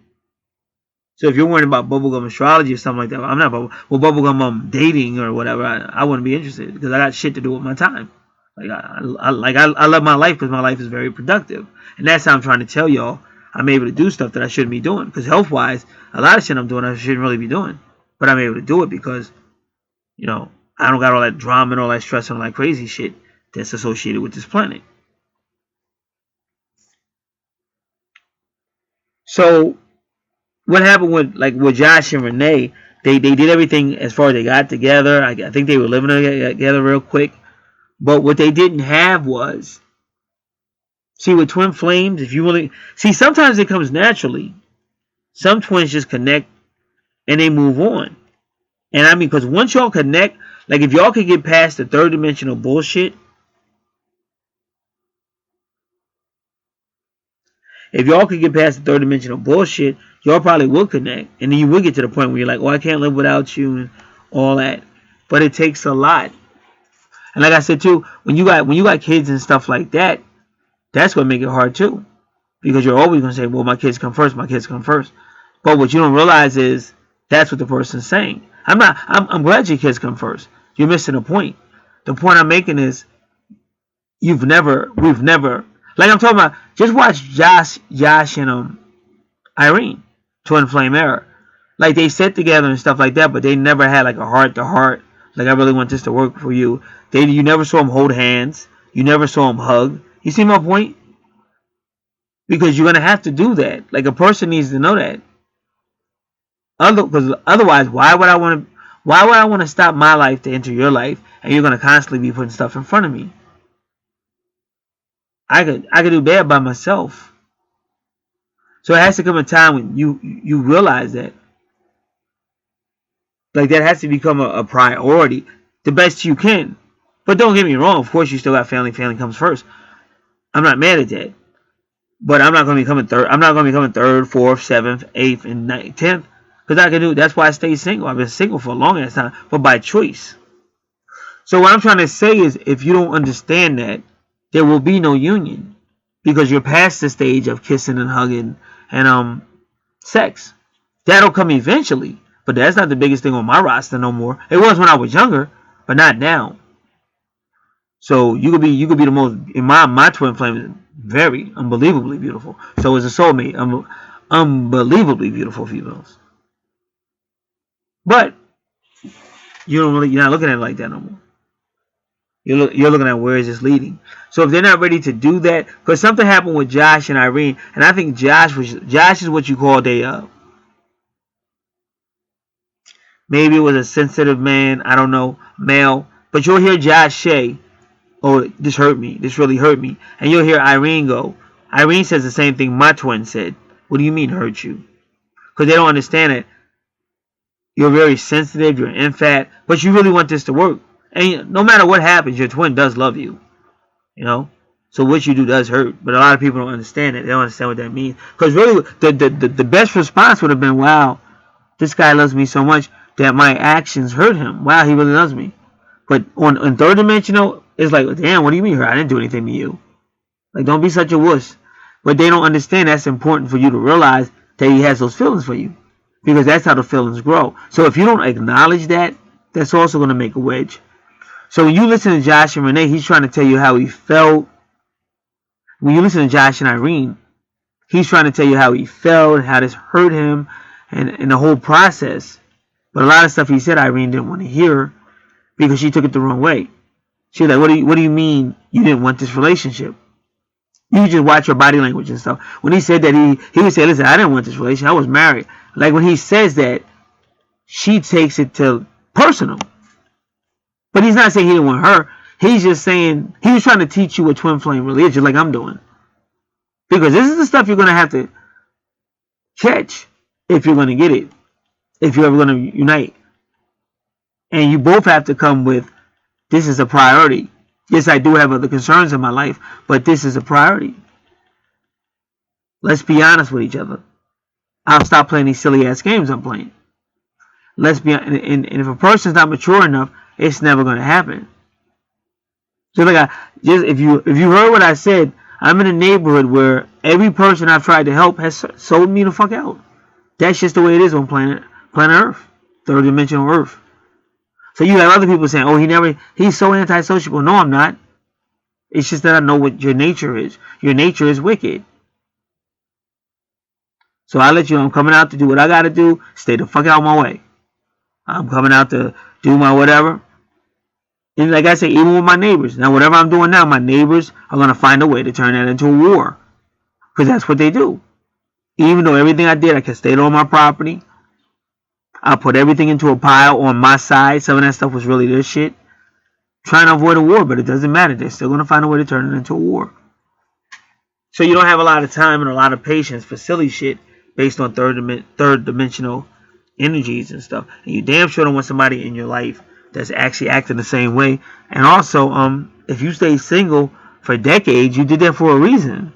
So if you're worrying about bubblegum astrology or something like that, I'm not bubblegum dating or whatever. I wouldn't be interested because I got shit to do with my time. I love my life because my life is very productive, and that's how I'm trying to tell y'all I'm able to do stuff that I shouldn't be doing. Because health wise, a lot of shit I'm doing I shouldn't really be doing, but I'm able to do it because I don't got all that drama and all that stress and all that crazy shit that's associated with this planet. So what happened with Josh and Renee? They did everything as far as they got together. I think they were living together real quick. But what they didn't have was, see, with twin flames, if you really see, sometimes it comes naturally. Some twins just connect and they move on. And I mean, because once y'all connect, like if y'all could get past the third dimensional bullshit, y'all probably will connect. And then you will get to the point where you're like, oh, I can't live without you and all that. But it takes a lot. And like I said too, when you got kids and stuff like that, that's gonna make it hard too. Because you're always gonna say, well, my kids come first, my kids come first. But what you don't realize is that's what the person's saying. I'm glad your kids come first. You're missing a point. The point I'm making is we've never, like I'm talking about, just watch Josh and Irene, twin flame era. Like they sit together and stuff like that, but they never had like a heart to heart. Like, I really want this to work for you. You never saw them hold hands. You never saw them hug. You see my point? Because you're gonna have to do that. Like, a person needs to know that. Because otherwise, why would I want to stop my life to enter your life, and you're gonna constantly be putting stuff in front of me? I could do bad by myself. So it has to come a time when you realize that. Like, that has to become a priority the best you can. But don't get me wrong, of course you still got family. Family comes first. I'm not mad at that. But I'm not going to be coming third. I'm not going to be coming third, fourth, seventh, eighth, and ninth, 10th. Because I can do. That's why I stay single. I've been single for a long ass time, but by choice. So what I'm trying to say is, if you don't understand that, there will be no union, because you're past the stage of kissing and hugging and sex. That'll come eventually, but that's not the biggest thing on my roster no more. It was when I was younger, but not now. So you could be the most, in my twin flame is very unbelievably beautiful. So is a soulmate. unbelievably beautiful females. But you're not looking at it like that no more. You're looking at where is this leading. So if they're not ready to do that, because something happened with Josh and Irene, and I think Josh is what you call maybe it was a sensitive man, I don't know, male. But you'll hear Josh say, "Oh, this hurt me. This really hurt me," and you'll hear Irene go. Irene says the same thing my twin said. What do you mean hurt you? Because they don't understand it. You're very sensitive. You're an empath, but you really want this to work. And no matter what happens, your twin does love you. You know, so what you do does hurt, but a lot of people don't understand it. They don't understand what that means. Because really, the best response would have been, "Wow, this guy loves me so much that my actions hurt him. Wow, he really loves me." But on third dimensional, it's like, "Damn, what do you mean hurt? I didn't do anything to you." Like, don't be such a wuss. But they don't understand that's important for you to realize that he has those feelings for you, because that's how the feelings grow. So if you don't acknowledge that, that's also going to make a wedge. So when you listen to Josh and Renee, he's trying to tell you how he felt. When you listen to Josh and Irene, he's trying to tell you how he felt and how this hurt him and the whole process. But a lot of stuff he said, Irene didn't want to hear because she took it the wrong way. She was like, what do you mean you didn't want this relationship? You just watch your body language and stuff. When he said that, he would say, "Listen, I didn't want this relationship. I was married." Like when he says that, she takes it to personal. But he's not saying he didn't want her. He's just saying he was trying to teach you what twin flame really is, just like I'm doing. Because this is the stuff you're going to have to catch if you're going to get it. If you're ever going to unite. And you both have to come with, this is a priority. Yes, I do have other concerns in my life, but this is a priority. Let's be honest with each other. I'll stop playing these silly ass games I'm playing. Let's be honest. And if a person's not mature enough, it's never going to happen. So like if you heard what I said, I'm in a neighborhood where every person I've tried to help has sold me the fuck out. That's just the way it is on planet Earth, third dimensional Earth. So you have other people saying, "Oh, he's so antisocial." No, I'm not. It's just that I know what your nature is. Your nature is wicked. So I let you know I'm coming out to do what I got to do. Stay the fuck out of my way. I'm coming out to do my whatever. And like I say, even with my neighbors. Now, whatever I'm doing now, my neighbors are going to find a way to turn that into a war. Because that's what they do. Even though everything I did, I can stay on my property. I put everything into a pile on my side. Some of that stuff was really their shit. Trying to avoid a war, but it doesn't matter. They're still going to find a way to turn it into a war. So you don't have a lot of time and a lot of patience for silly shit based on third dimensional energies and stuff. And you damn sure don't want somebody in your life that's actually acting the same way. And also, if you stay single for decades, you did that for a reason.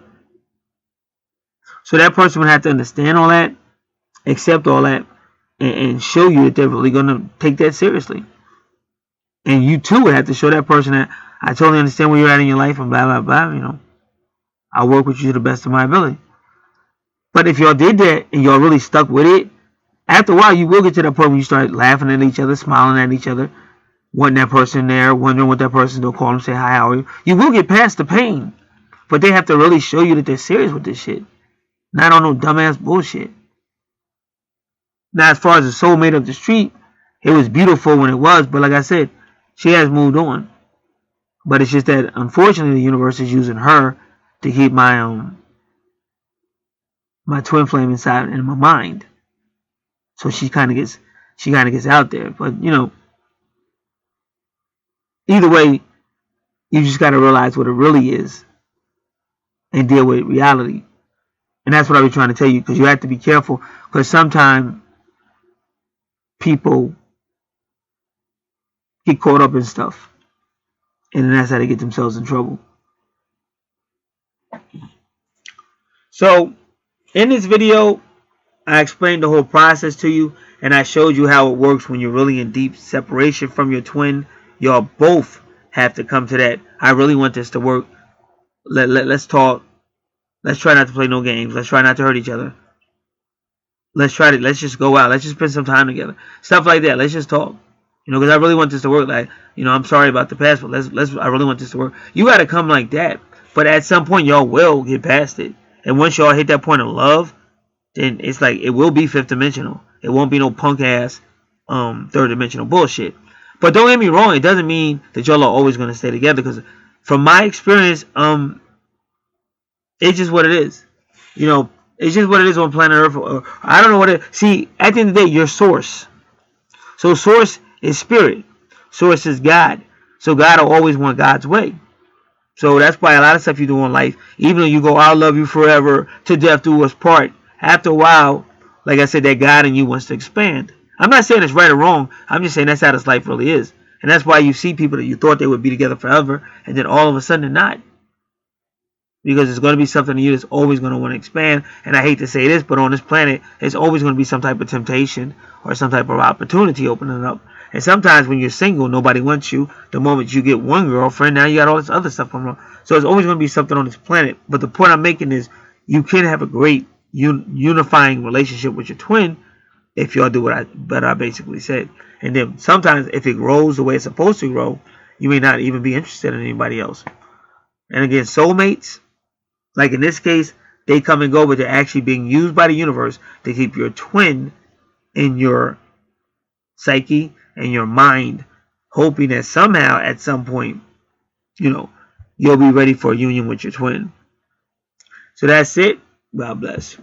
So that person would have to understand all that, accept all that, and show you that they're really going to take that seriously. And you too would have to show that person that I totally understand where you're at in your life and blah, blah, blah, you know. I'll work with you to the best of my ability. But if y'all did that and y'all really stuck with it, after a while you will get to that point where you start laughing at each other, smiling at each other, wanting that person there, wondering what that person's doing, call them, say hi, how are you? You will get past the pain. But they have to really show you that they're serious with this shit. Not on no dumbass bullshit. Now, as far as the soulmate of the street, it was beautiful when it was, but like I said, she has moved on. But it's just that, unfortunately, the universe is using her to keep my my twin flame inside in my mind. So she kind of gets out there. But you know, either way, you just got to realize what it really is and deal with reality. And that's what I was trying to tell you, because you have to be careful, because sometimes people get caught up in stuff, and then that's how they get themselves in trouble. So in this video, I explained the whole process to you, and I showed you how it works when you're really in deep separation from your twin. Y'all both have to come to that. I really want this to work. Let's talk. Let's try not to play no games. Let's try not to hurt each other. Let's just go out. Let's just spend some time together. Stuff like that. Let's just talk. You know, because I really want this to work. Like, you know, I'm sorry about the past, but I really want this to work. You got to come like that. But at some point, y'all will get past it. And once y'all hit that point of love, then it's like it will be fifth dimensional. It won't be no punk ass third dimensional bullshit. But don't get me wrong, it doesn't mean that y'all are always gonna stay together, because from my experience, it's just what it is. You know, it's just what it is on planet Earth. I don't know what it. See, at the end of the day, your source. So source is spirit. Source is God. So God will always want God's way. So that's why a lot of stuff you do in life, even though you go, I'll love you forever, to death do us part, after a while, like I said, that God in you wants to expand. I'm not saying it's right or wrong. I'm just saying that's how this life really is. And that's why you see people that you thought they would be together forever, and then all of a sudden they're not. Because it's going to be something in you that's always going to want to expand. And I hate to say this, but on this planet, it's always going to be some type of temptation or some type of opportunity opening up. And sometimes when you're single, nobody wants you. The moment you get one girlfriend, now you got all this other stuff going on. So it's always going to be something on this planet. But the point I'm making is you can have a great unifying relationship with your twin if y'all do what I basically said. And then sometimes if it grows the way it's supposed to grow, you may not even be interested in anybody else. And again, soulmates, like in this case, they come and go, but they're actually being used by the universe to keep your twin in your psyche and your mind, hoping that somehow at some point, you'll be ready for a union with your twin. So that's it. God bless.